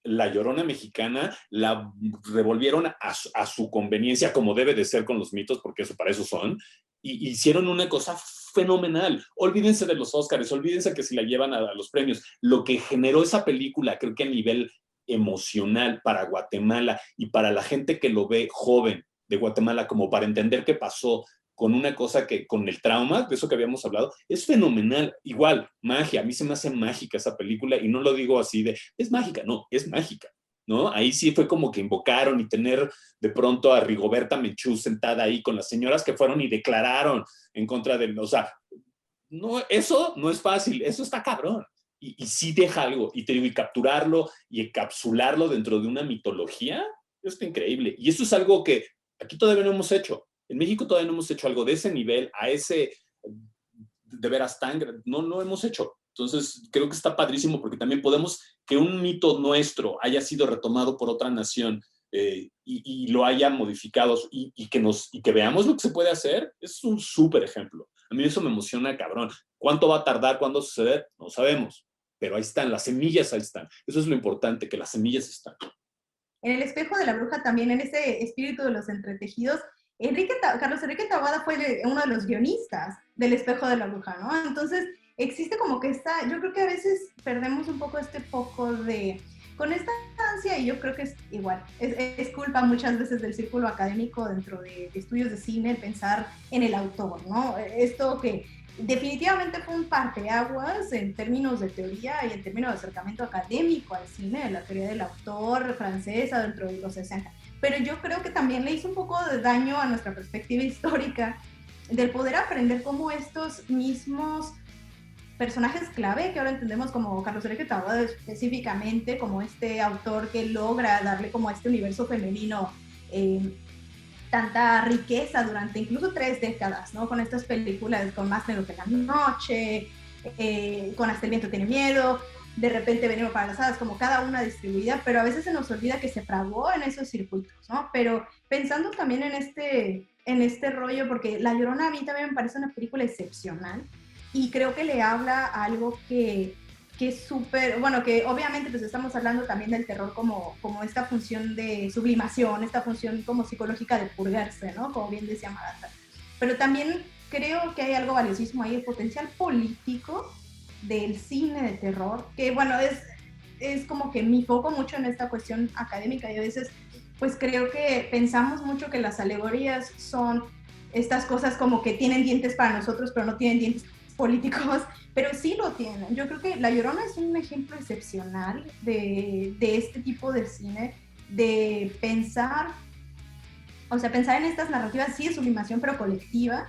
La Llorona mexicana, la revolvieron a su conveniencia, como debe de ser con los mitos, porque para eso son, y hicieron una cosa fenomenal. Olvídense de los Óscares, olvídense que si la llevan a los premios. Lo que generó esa película, creo que a nivel emocional para Guatemala y para la gente que lo ve joven de Guatemala, como para entender qué pasó con una cosa que, con el trauma, de eso que habíamos hablado, es fenomenal. Igual, magia, a mí se me hace mágica esa película, y no lo digo así es mágica, no, es mágica, ¿no? Ahí sí fue como que invocaron, y tener de pronto a Rigoberta Menchú sentada ahí con las señoras que fueron y declararon en contra o sea, no, eso no es fácil, eso está cabrón. Y sí deja algo, y te digo, y capturarlo y encapsularlo dentro de una mitología, eso está increíble. Y eso es algo que aquí todavía no hemos hecho. En México todavía no hemos hecho algo de ese nivel, a ese, de veras tan grande, no hemos hecho. Entonces, creo que está padrísimo, porque también podemos que un mito nuestro haya sido retomado por otra nación, y lo haya modificado, y que veamos lo que se puede hacer, es un súper ejemplo. A mí eso me emociona, cabrón. ¿Cuánto va a tardar? ¿Cuándo suceder? No sabemos. Pero ahí están, las semillas ahí están. Eso es lo importante, que las semillas están. En El espejo de la bruja también, en ese espíritu de los entretejidos, Carlos Enrique Taboada fue uno de los guionistas del Espejo de la Bruja, ¿no? Entonces, existe como que yo creo que a veces perdemos un poco este foco con esta ansia, y yo creo que es igual, es culpa muchas veces del círculo académico dentro de estudios de cine, pensar en el autor, ¿no? Esto que definitivamente fue un parteaguas en términos de teoría y en términos de acercamiento académico al cine, la teoría del autor francesa dentro de los 60. Pero yo creo que también le hizo un poco de daño a nuestra perspectiva histórica del poder aprender cómo estos mismos personajes clave, que ahora entendemos como Carlos Enrique Taboada específicamente, como este autor que logra darle como a este universo femenino tanta riqueza durante incluso 3 décadas, ¿no? Con estas películas con Más negro que la noche, con Hasta el viento tiene miedo, de repente Veneno para las hadas, como cada una distribuida, pero a veces se nos olvida que se fraguó en esos circuitos, ¿no? Pero pensando también en este rollo, porque La Llorona a mí también me parece una película excepcional, y creo que le habla a algo que es súper, bueno, que obviamente pues estamos hablando también del terror como esta función de sublimación, esta función como psicológica de purgarse, ¿no? Como bien decía Marata. Pero también creo que hay algo valiosísimo ahí, el potencial político del cine de terror, que bueno, es como que mi foco mucho en esta cuestión académica, y a veces pues creo que pensamos mucho que las alegorías son estas cosas como que tienen dientes para nosotros, pero no tienen dientes políticos, pero sí lo tienen. Yo creo que La Llorona es un ejemplo excepcional de este tipo de cine, de pensar en estas narrativas, sí de sublimación, pero colectiva,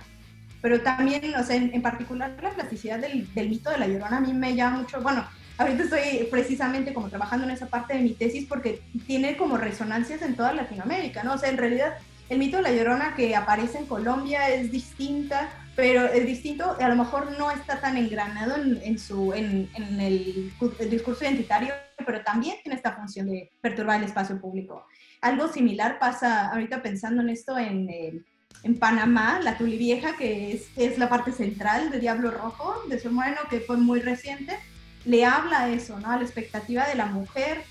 pero también, o sea, en particular la plasticidad del mito de La Llorona a mí me llama mucho, bueno, ahorita estoy precisamente como trabajando en esa parte de mi tesis porque tiene como resonancias en toda Latinoamérica, ¿no? O sea, en realidad el mito de La Llorona que aparece en Colombia es distinta, pero es distinto, a lo mejor no está tan engranado en el discurso identitario, pero también tiene esta función de perturbar el espacio público. Algo similar pasa, ahorita pensando en esto, en Panamá, La Tulivieja, que es la parte central de Diablo Rojo, de Sol Moreno, que fue muy reciente, le habla a eso, ¿no? A la expectativa de la mujer,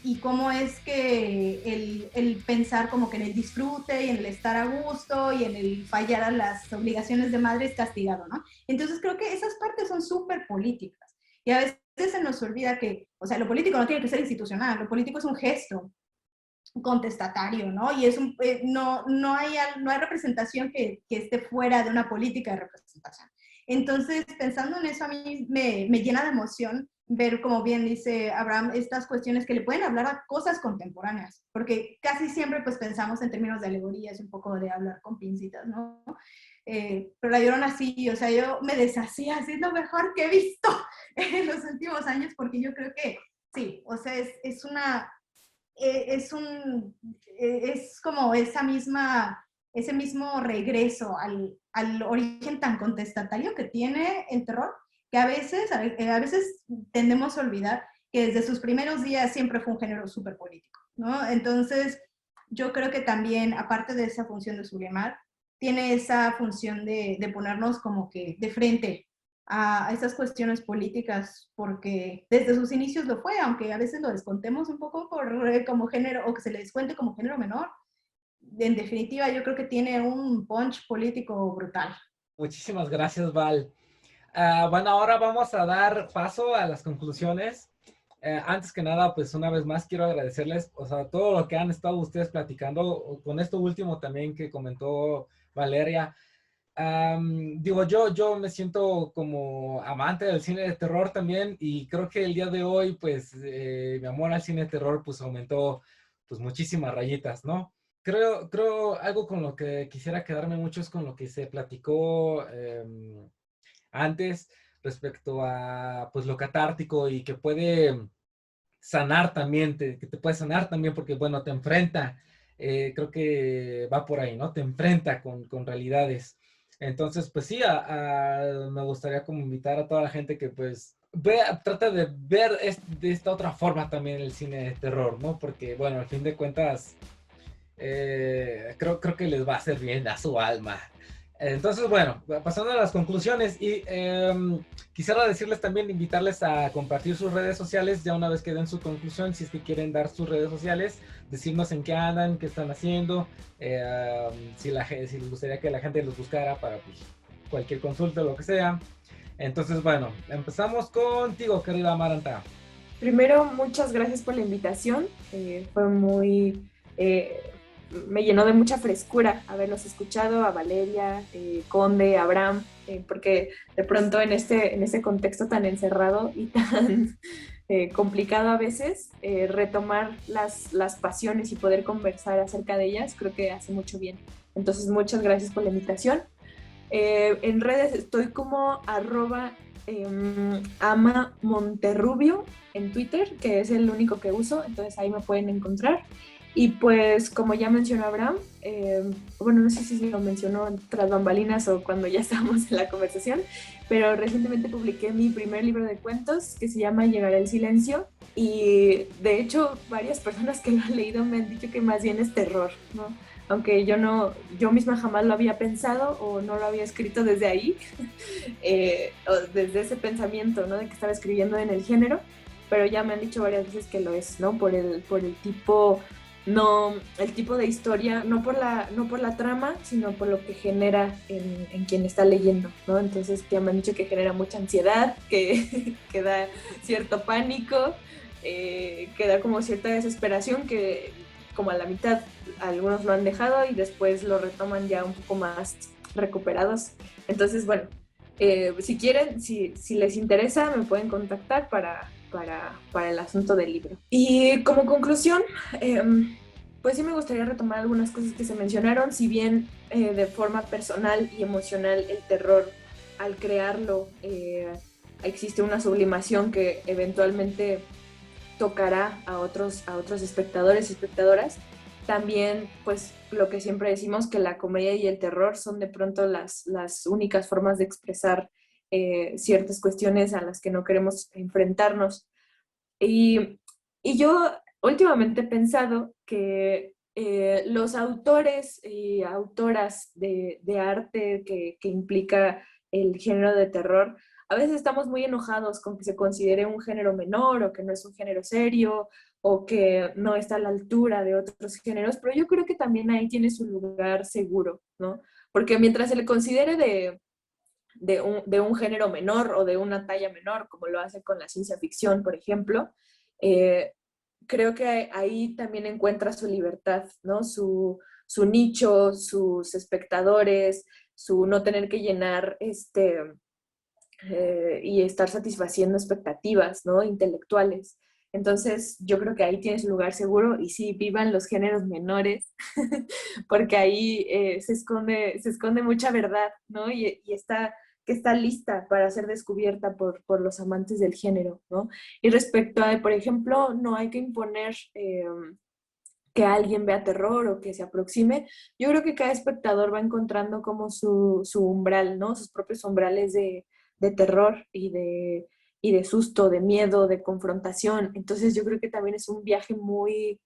y cómo es que el pensar como que en el disfrute y en el estar a gusto y en el fallar a las obligaciones de madre es castigado, ¿no? Entonces creo que esas partes son súper políticas, y a veces se nos olvida que, o sea, lo político no tiene que ser institucional, lo político es un gesto contestatario, ¿no? Y no hay representación que esté fuera de una política de representación. Entonces, pensando en eso, a mí me llena de emoción ver, como bien dice Abraham, estas cuestiones que le pueden hablar a cosas contemporáneas, porque casi siempre pues pensamos en términos de alegorías, un poco de hablar con pincitas, ¿no? Pero La Llorona sí, o sea, yo me deshacía, así es lo mejor que he visto en los últimos años, porque yo creo que sí, o sea, es como ese mismo regreso al origen tan contestatario que tiene el terror, que a veces tendemos a olvidar que desde sus primeros días siempre fue un género súper político, ¿no? Entonces, yo creo que también, aparte de esa función de sublimar, tiene esa función de ponernos como que de frente a estas cuestiones políticas, porque desde sus inicios lo fue, aunque a veces lo descontemos un poco como género, o que se le descuente como género menor. En definitiva, yo creo que tiene un punch político brutal. Muchísimas gracias, Val. Bueno, ahora vamos a dar paso a las conclusiones. Antes que nada, pues una vez más quiero agradecerles, o sea, todo lo que han estado ustedes platicando, con esto último también que comentó Valeria. Digo, yo me siento como amante del cine de terror también, y creo que el día de hoy, pues, mi amor al cine de terror, pues, aumentó, pues, muchísimas rayitas, ¿no? Creo algo con lo que quisiera quedarme mucho es con lo que se platicó antes respecto a, pues, lo catártico y que puede sanar también, que te puede sanar también porque, bueno, te enfrenta, creo que va por ahí, ¿no? Te enfrenta con realidades. Entonces, pues sí, me gustaría como invitar a toda la gente que pues trata de ver de esta otra forma también el cine de terror, ¿no? Porque, bueno, al fin de cuentas, creo que les va a hacer bien a su alma. Entonces, bueno, pasando a las conclusiones y quisiera decirles también, invitarles a compartir sus redes sociales ya una vez que den su conclusión, si es que quieren dar sus redes sociales, decirnos en qué andan, qué están haciendo, si les gustaría que la gente los buscara para pues, cualquier consulta o lo que sea. Entonces, bueno, empezamos contigo, querida Amaranta. Primero, muchas gracias por la invitación. Fue muy... me llenó de mucha frescura haberlos escuchado, a Valeria, Conde, Abraham, porque de pronto en este contexto tan encerrado y tan complicado a veces, retomar las pasiones y poder conversar acerca de ellas, creo que hace mucho bien. Entonces, muchas gracias por la invitación. En redes estoy como @amamonterrubio en Twitter, que es el único que uso, entonces ahí me pueden encontrar. Y pues como ya mencionó Abraham, bueno, no sé si lo mencionó tras bambalinas o cuando ya estábamos en la conversación, pero recientemente publiqué mi primer libro de cuentos que se llama Llegará el silencio, y de hecho varias personas que lo han leído me han dicho que más bien es terror, ¿no? Aunque yo misma jamás lo había pensado o no lo había escrito desde ahí, o desde ese pensamiento, ¿no? De que estaba escribiendo en el género, pero ya me han dicho varias veces que lo es, ¿no? Por el tipo, no, el tipo de historia, no por la trama, sino por lo que genera en quien está leyendo, ¿no? Entonces ya me han dicho que genera mucha ansiedad, que da cierto pánico, que da como cierta desesperación, que como a la mitad algunos lo han dejado y después lo retoman ya un poco más recuperados. Entonces, bueno, si quieren, si les interesa, me pueden contactar para el asunto del libro. Y como conclusión, pues sí me gustaría retomar algunas cosas que se mencionaron, si bien de forma personal y emocional el terror, al crearlo, existe una sublimación que eventualmente tocará a otros espectadores y espectadoras. También, pues, lo que siempre decimos, que la comedia y el terror son de pronto las únicas formas de expresar ciertas cuestiones a las que no queremos enfrentarnos. Y yo últimamente he pensado que los autores y autoras de arte que implica el género de terror, a veces estamos muy enojados con que se considere un género menor o que no es un género serio o que no está a la altura de otros géneros, pero yo creo que también ahí tiene su lugar seguro, ¿no? Porque mientras se le considere de un género menor o de una talla menor, como lo hace con la ciencia ficción, por ejemplo, eh, creo que ahí también encuentra su libertad, ¿no? Su nicho, sus espectadores, su no tener que llenar y estar satisfaciendo expectativas, ¿no? Intelectuales. Entonces, yo creo que ahí tiene su lugar seguro y sí, vivan los géneros menores, porque ahí se esconde mucha verdad, ¿no? Y está lista para ser descubierta por los amantes del género, ¿no? Y respecto a, por ejemplo, no hay que imponer que alguien vea terror o que se aproxime. Yo creo que cada espectador va encontrando como su umbral, ¿no? Sus propios umbrales de terror y de susto, de miedo, de confrontación. Entonces yo creo que también es un viaje muy,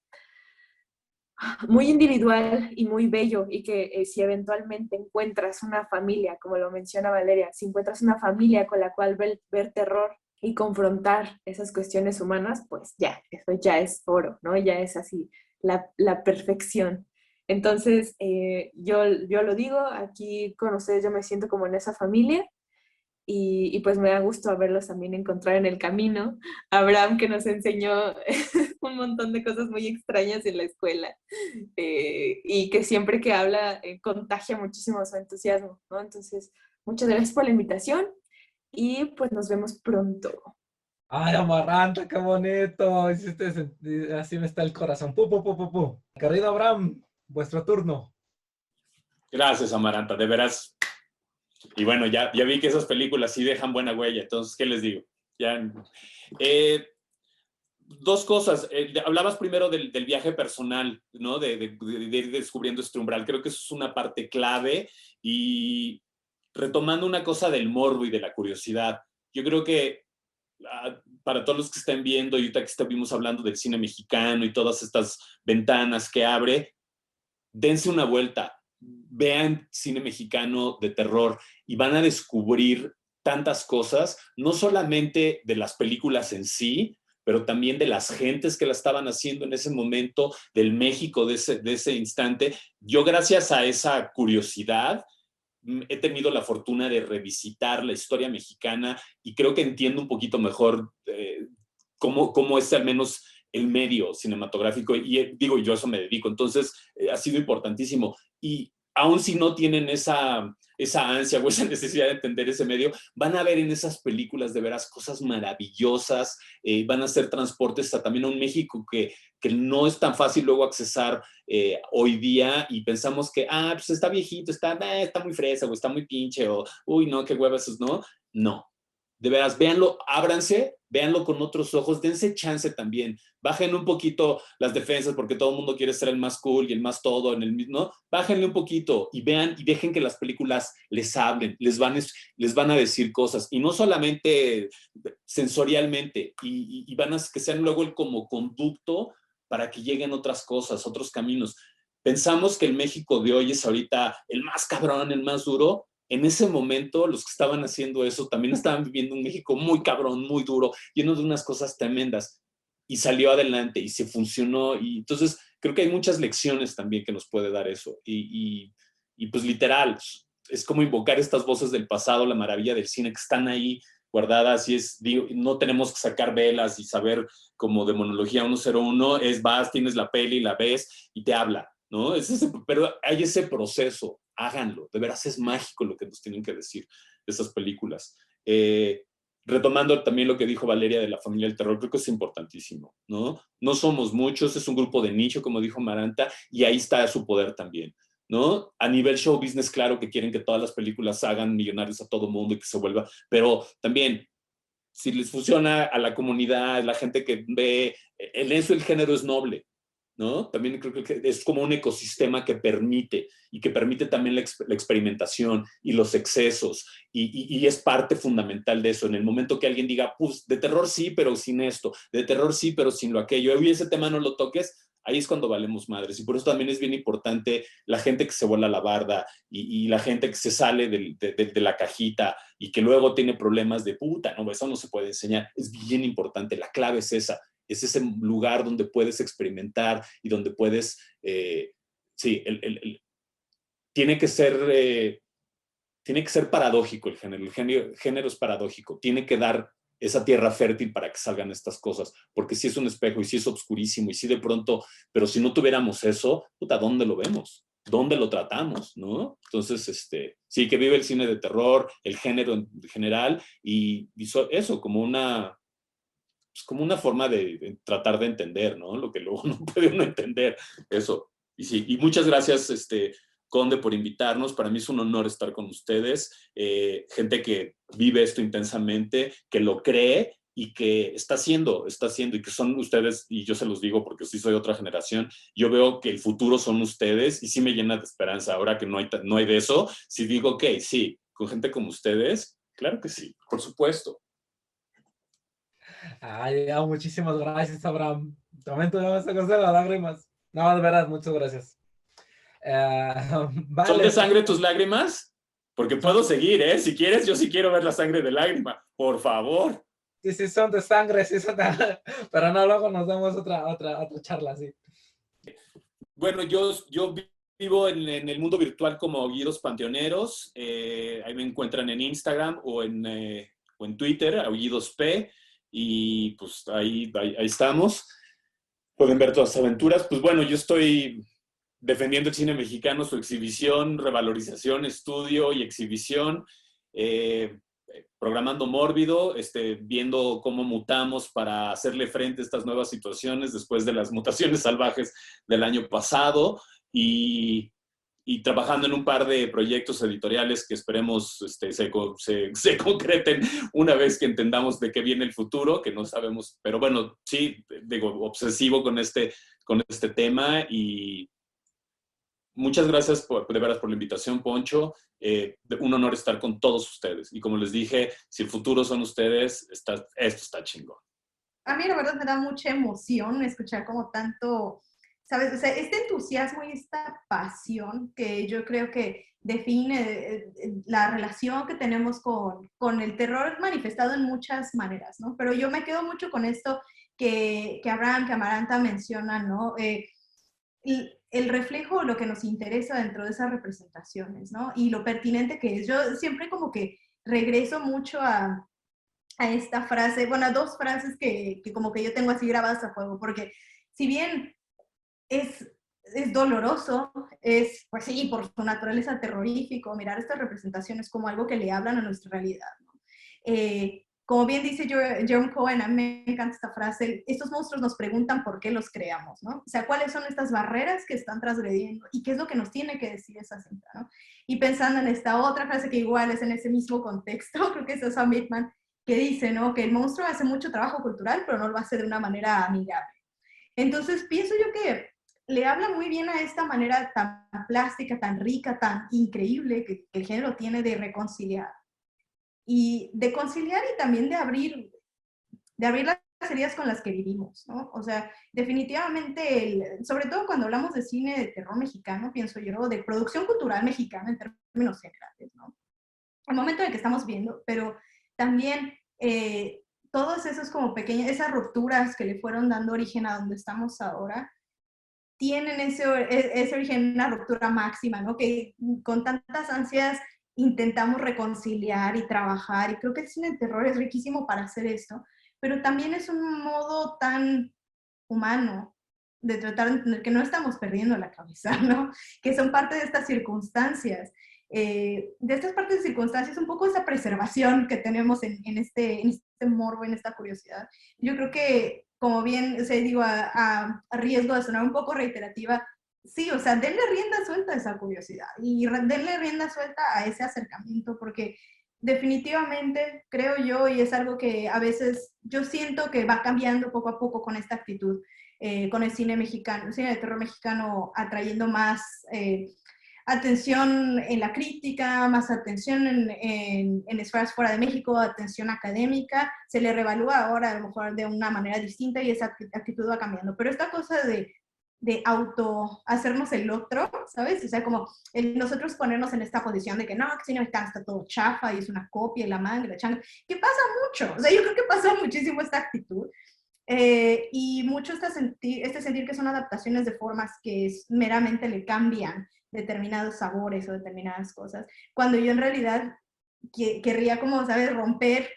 muy individual y muy bello, y que si eventualmente encuentras una familia, como lo menciona Valeria, si encuentras una familia con la cual ver terror y confrontar esas cuestiones humanas, pues ya, eso ya es oro, ¿no? Ya es así la perfección. Entonces, yo lo digo, aquí con ustedes yo me siento como en esa familia, y pues me da gusto haberlos también encontrado en el camino. Abraham, que nos enseñó un montón de cosas muy extrañas en la escuela, y que siempre que habla contagia muchísimo su entusiasmo, ¿no? Entonces, muchas gracias por la invitación y pues nos vemos pronto. Ay, Amaranta, qué bonito. Así me está el corazón. Pu, pu, pu, pu, pu. Querido Abraham, vuestro turno. Gracias, Amaranta, de veras. Y bueno, ya vi que esas películas sí dejan buena huella, entonces, ¿qué les digo? Dos cosas. Hablabas primero del viaje personal, ¿no? De ir descubriendo este umbral. Creo que eso es una parte clave, y retomando una cosa del morbo y de la curiosidad. Yo creo que para todos los que estén viendo, y ahorita que estuvimos hablando del cine mexicano y todas estas ventanas que abre, dense una vuelta. vean cine mexicano de terror y van a descubrir tantas cosas, no solamente de las películas en sí, pero también de las gentes que la estaban haciendo en ese momento, del México de ese instante. Yo, gracias a esa curiosidad, he tenido la fortuna de revisitar la historia mexicana y creo que entiendo un poquito mejor cómo es al menos el medio cinematográfico, y digo, yo a eso me dedico, entonces ha sido importantísimo. Y aun si no tienen esa ansia o esa necesidad de entender ese medio, van a ver en esas películas de veras cosas maravillosas, van a ser transportes también a un México que no es tan fácil luego accesar hoy día, y pensamos que, pues está viejito, está muy fresa, o está muy pinche, o uy, no, qué huevas, ¿no? No. De veras, véanlo, ábranse, véanlo con otros ojos, dense chance también. Bajen un poquito las defensas porque todo el mundo quiere ser el más cool y el más todo en el mismo, ¿no? Bájenle un poquito y vean y dejen que las películas les hablen, les van a decir cosas, y no solamente sensorialmente, y van a que sean luego como conducto para que lleguen otras cosas, otros caminos. Pensamos que el México de hoy es ahorita el más cabrón, el más duro. En ese momento, los que estaban haciendo eso también estaban viviendo un México muy cabrón, muy duro, lleno de unas cosas tremendas. Y salió adelante y se funcionó. Y entonces creo que hay muchas lecciones también que nos puede dar eso. Y pues literal, es como invocar estas voces del pasado, la maravilla del cine que están ahí guardadas. Y digo, no tenemos que sacar velas y saber como demonología 101, vas, tienes la peli, la ves y te habla, ¿no? Pero hay ese proceso. Háganlo, de veras es mágico lo que nos tienen que decir de esas películas. Retomando también lo que dijo Valeria de la familia del terror, creo que es importantísimo, ¿no? No somos muchos, es un grupo de nicho, como dijo Maranta, y ahí está su poder también, ¿no? A nivel show business, claro que quieren que todas las películas hagan millonarios a todo mundo y que se vuelva, pero también, si les funciona a la comunidad, la gente que ve, en eso el género es noble, ¿no? También creo que es como un ecosistema que permite también la experimentación y los excesos, y es parte fundamental de eso. En el momento que alguien diga, pues, de terror sí, pero sin esto, de terror sí, pero sin lo aquello, y ese tema no lo toques, ahí es cuando valemos madres. Y por eso también es bien importante la gente que se vuela la barda y la gente que se sale de la cajita y que luego tiene problemas de puta, no, eso no se puede enseñar. Es bien importante, la clave es esa. Es ese lugar donde puedes experimentar y donde puedes, tiene que ser paradójico el género es paradójico, tiene que dar esa tierra fértil para que salgan estas cosas, porque si es un espejo y si es obscurísimo y si de pronto, pero si no tuviéramos eso, puta, ¿dónde lo vemos? ¿Dónde lo tratamos? ¿No? Entonces, sí, que vive el cine de terror, el género en general, y eso, como una forma de tratar de entender, ¿no? Lo que luego no puede uno entender, eso. Y sí, y muchas gracias, Conde, por invitarnos. Para mí es un honor estar con ustedes, gente que vive esto intensamente, que lo cree y que está haciendo, y que son ustedes, y yo se los digo porque sí soy otra generación, yo veo que el futuro son ustedes y sí me llena de esperanza. Ahora que no hay de eso, sí digo, ok, sí, con gente como ustedes, claro que sí, por supuesto. Ay, muchísimas gracias, Abraham. También tú ya me sacaste las lágrimas. No, de verdad, muchas graas. Vale. ¿Son de sangre tus lágrimas? Porque puedo seguir, ¿eh? Si quieres, yo sí quiero ver la sangre de lágrima. Por favor. Sí, son de sangre, sí son de... Pero no, luego nos damos otra charla, sí. Bueno, yo vivo en el mundo virtual como Aullidos Panteoneros. Ahí me encuentran en Instagram o en Twitter, Aullidos P. Y pues ahí estamos. Pueden ver todas las aventuras. Pues bueno, yo estoy defendiendo el cine mexicano, su exhibición, revalorización, estudio y exhibición, programando Mórbido, viendo cómo mutamos para hacerle frente a estas nuevas situaciones después de las mutaciones salvajes del año pasado, y trabajando en un par de proyectos editoriales que esperemos se concreten una vez que entendamos de qué viene el futuro, que no sabemos, pero bueno, sí, digo, obsesivo con este tema. Y muchas gracias de veras por la invitación, Poncho. Un honor estar con todos ustedes. Y como les dije, si el futuro son ustedes, esto está chingón. A mí la verdad me da mucha emoción escuchar como tanto ¿sabes? O sea, este entusiasmo y esta pasión que yo creo que define la relación que tenemos con el terror manifestado en muchas maneras, ¿no? Pero yo me quedo mucho con esto que Abraham, que Amaranta mencionan, ¿no? El reflejo, lo que nos interesa dentro de esas representaciones, ¿no? Y lo pertinente que es. Yo siempre como que regreso mucho a esta frase, bueno, a dos frases que como que yo tengo así grabadas a fuego, porque si bien es doloroso, es, pues sí, por su naturaleza terrorífico, mirar estas representaciones como algo que le hablan a nuestra realidad, ¿no? Como bien dice Jerome Cohen, a mí me encanta esta frase, estos monstruos nos preguntan por qué los creamos, ¿no? O sea, ¿cuáles son estas barreras que están transgrediendo? ¿Y qué es lo que nos tiene que decir esa cinta, ¿no? Y pensando en esta otra frase que igual es en ese mismo contexto, creo que es Sam Bateman, que dice, ¿no? Que el monstruo hace mucho trabajo cultural, pero no lo hace de una manera amigable. Entonces, pienso yo que le habla muy bien a esta manera tan plástica, tan rica, tan increíble que el género tiene de reconciliar. Y de conciliar y también de abrir las heridas con las que vivimos, ¿no? O sea, definitivamente, sobre todo cuando hablamos de cine de terror mexicano, pienso yo, de producción cultural mexicana en términos generales, ¿no? El momento en el que estamos viendo, pero también todos esos como pequeñas, esas rupturas que le fueron dando origen a donde estamos ahora, tienen ese origen, una ruptura máxima, ¿no? Que con tantas ansias intentamos reconciliar y trabajar, y creo que el cine de terror es riquísimo para hacer esto, pero también es un modo tan humano de tratar de entender que no estamos perdiendo la cabeza, ¿no? Que son parte de estas circunstancias. De estas partes de circunstancias, un poco esa preservación que tenemos en este morbo, en esta curiosidad. Yo creo que, como bien, o sea, digo, a riesgo de sonar un poco reiterativa, sí, o sea, denle rienda suelta a esa curiosidad y denle rienda suelta a ese acercamiento, porque definitivamente creo yo, y es algo que a veces yo siento que va cambiando poco a poco con esta actitud, con el cine mexicano, el cine de terror mexicano atrayendo más atención en la crítica, más atención en esferas fuera de México, atención académica, se le revalúa ahora a lo mejor de una manera distinta y esa actitud va cambiando. Pero esta cosa de auto hacernos el otro, ¿sabes? O sea, como nosotros ponernos en esta posición de que no, que cine mexicano está todo chafa y es una copia y la manga y la changa, que pasa mucho, o sea, yo creo que pasa muchísimo esta actitud. Y mucho este sentir que son adaptaciones de formas que meramente le cambian determinados sabores o determinadas cosas, cuando yo en realidad querría como, ¿sabes? romper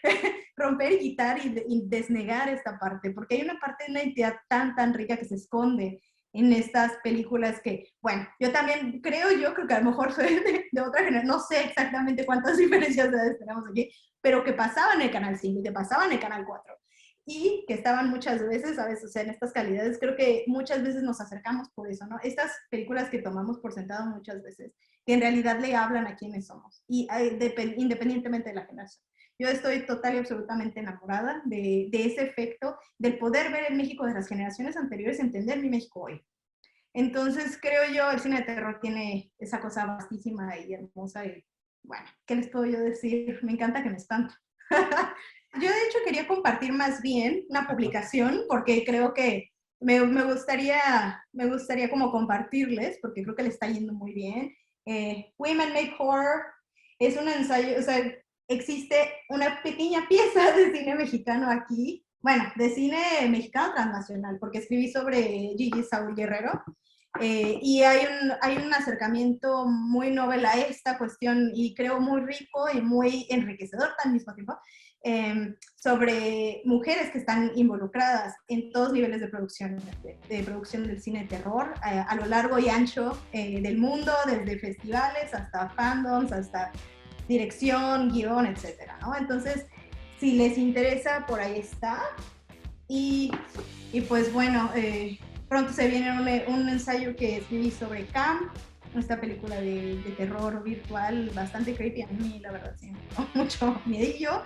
y quitar y desnegar esta parte, porque hay una parte de una identidad tan rica que se esconde en estas películas que, bueno, yo también creo que a lo mejor soy de otra generación, no sé exactamente cuántas diferencias de edades tenemos aquí, pero que pasaban en el Canal 5 y que pasaban en el Canal 4 y que estaban muchas veces, ¿sabes? O sea, en estas calidades, creo que muchas veces nos acercamos por eso, ¿no? Estas películas que tomamos por sentado muchas veces, que en realidad le hablan a quienes somos, y independientemente de la generación. Yo estoy total y absolutamente enamorada de ese efecto, del poder ver el México de las generaciones anteriores, entender mi México hoy. Entonces, creo yo, el cine de terror tiene esa cosa vastísima y hermosa, y bueno, ¿qué les puedo yo decir? Me encanta que me espanto. Yo, de hecho, quería compartir más bien una publicación, porque creo que me gustaría como compartirles, porque creo que le está yendo muy bien. Women Make Horror es un ensayo, o sea, existe una pequeña pieza de cine mexicano aquí, bueno, de cine mexicano transnacional, porque escribí sobre Gigi Saúl Guerrero, y hay un acercamiento muy novel a esta cuestión, y creo muy rico y muy enriquecedor al mismo tiempo, sobre mujeres que están involucradas en todos niveles de producción del cine de terror, a lo largo y ancho del mundo, desde festivales hasta fandoms, hasta dirección, guión, etcétera, ¿no? Entonces, si les interesa, por ahí está. Y pues bueno, pronto se viene un ensayo que escribí sobre Camp, esta película de terror virtual bastante creepy. A mí, la verdad, sí, mucho miedillo.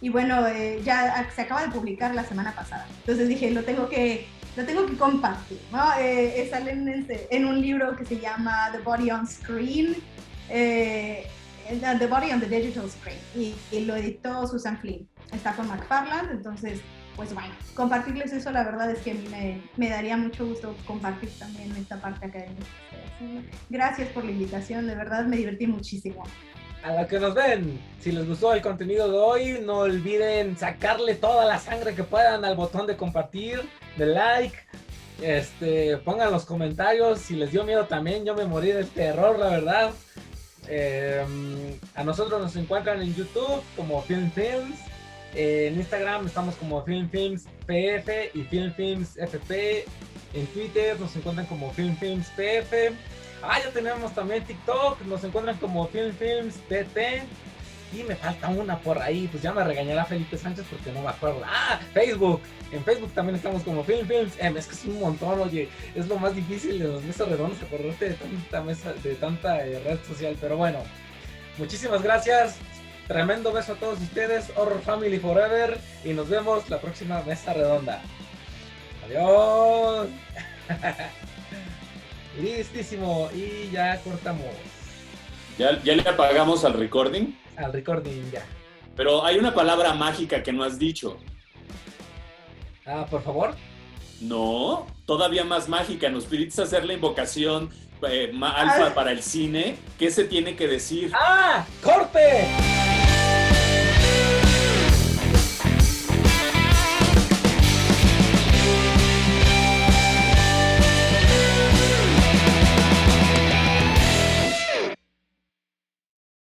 Y bueno, ya se acaba de publicar la semana pasada. Entonces dije, lo tengo que compartir, ¿no? Sale en un libro que se llama The Body on Screen, The Body on the Digital Screen, y lo editó Susan Flynn. Está con McFarland, entonces pues bueno, compartirles eso, la verdad es que a mí me daría mucho gusto compartir también esta parte académica que estoy haciendo. Gracias por la invitación, de verdad me divertí muchísimo. A los que nos ven, si les gustó el contenido de hoy, no olviden sacarle toda la sangre que puedan al botón de compartir, de like. Pongan los comentarios si les dio miedo también. Yo me morí del terror, la verdad. A nosotros nos encuentran en YouTube como Film Films. En Instagram estamos como Film Films PF y Film Films FP. En Twitter nos encuentran como Film Films PF. Ya tenemos también TikTok, nos encuentran como Film Films TT. Y me falta una por ahí, pues ya me regañará Felipe Sánchez porque no me acuerdo. Facebook, en Facebook también estamos como Film Films. Es que es un montón, oye, es lo más difícil de los mesas redondos, acordarte de tanta red social. Pero bueno, muchísimas gracias, tremendo beso a todos ustedes, Horror Family Forever, y nos vemos la próxima mesa redonda. Adiós. Listísimo, y ya cortamos. ¿Ya le apagamos al recording? Al recording, ya. Pero hay una palabra mágica que no has dicho. Por favor. No, todavía más mágica. Nos pidiste hacer la invocación alfa para el cine. ¿Qué se tiene que decir? ¡Corte!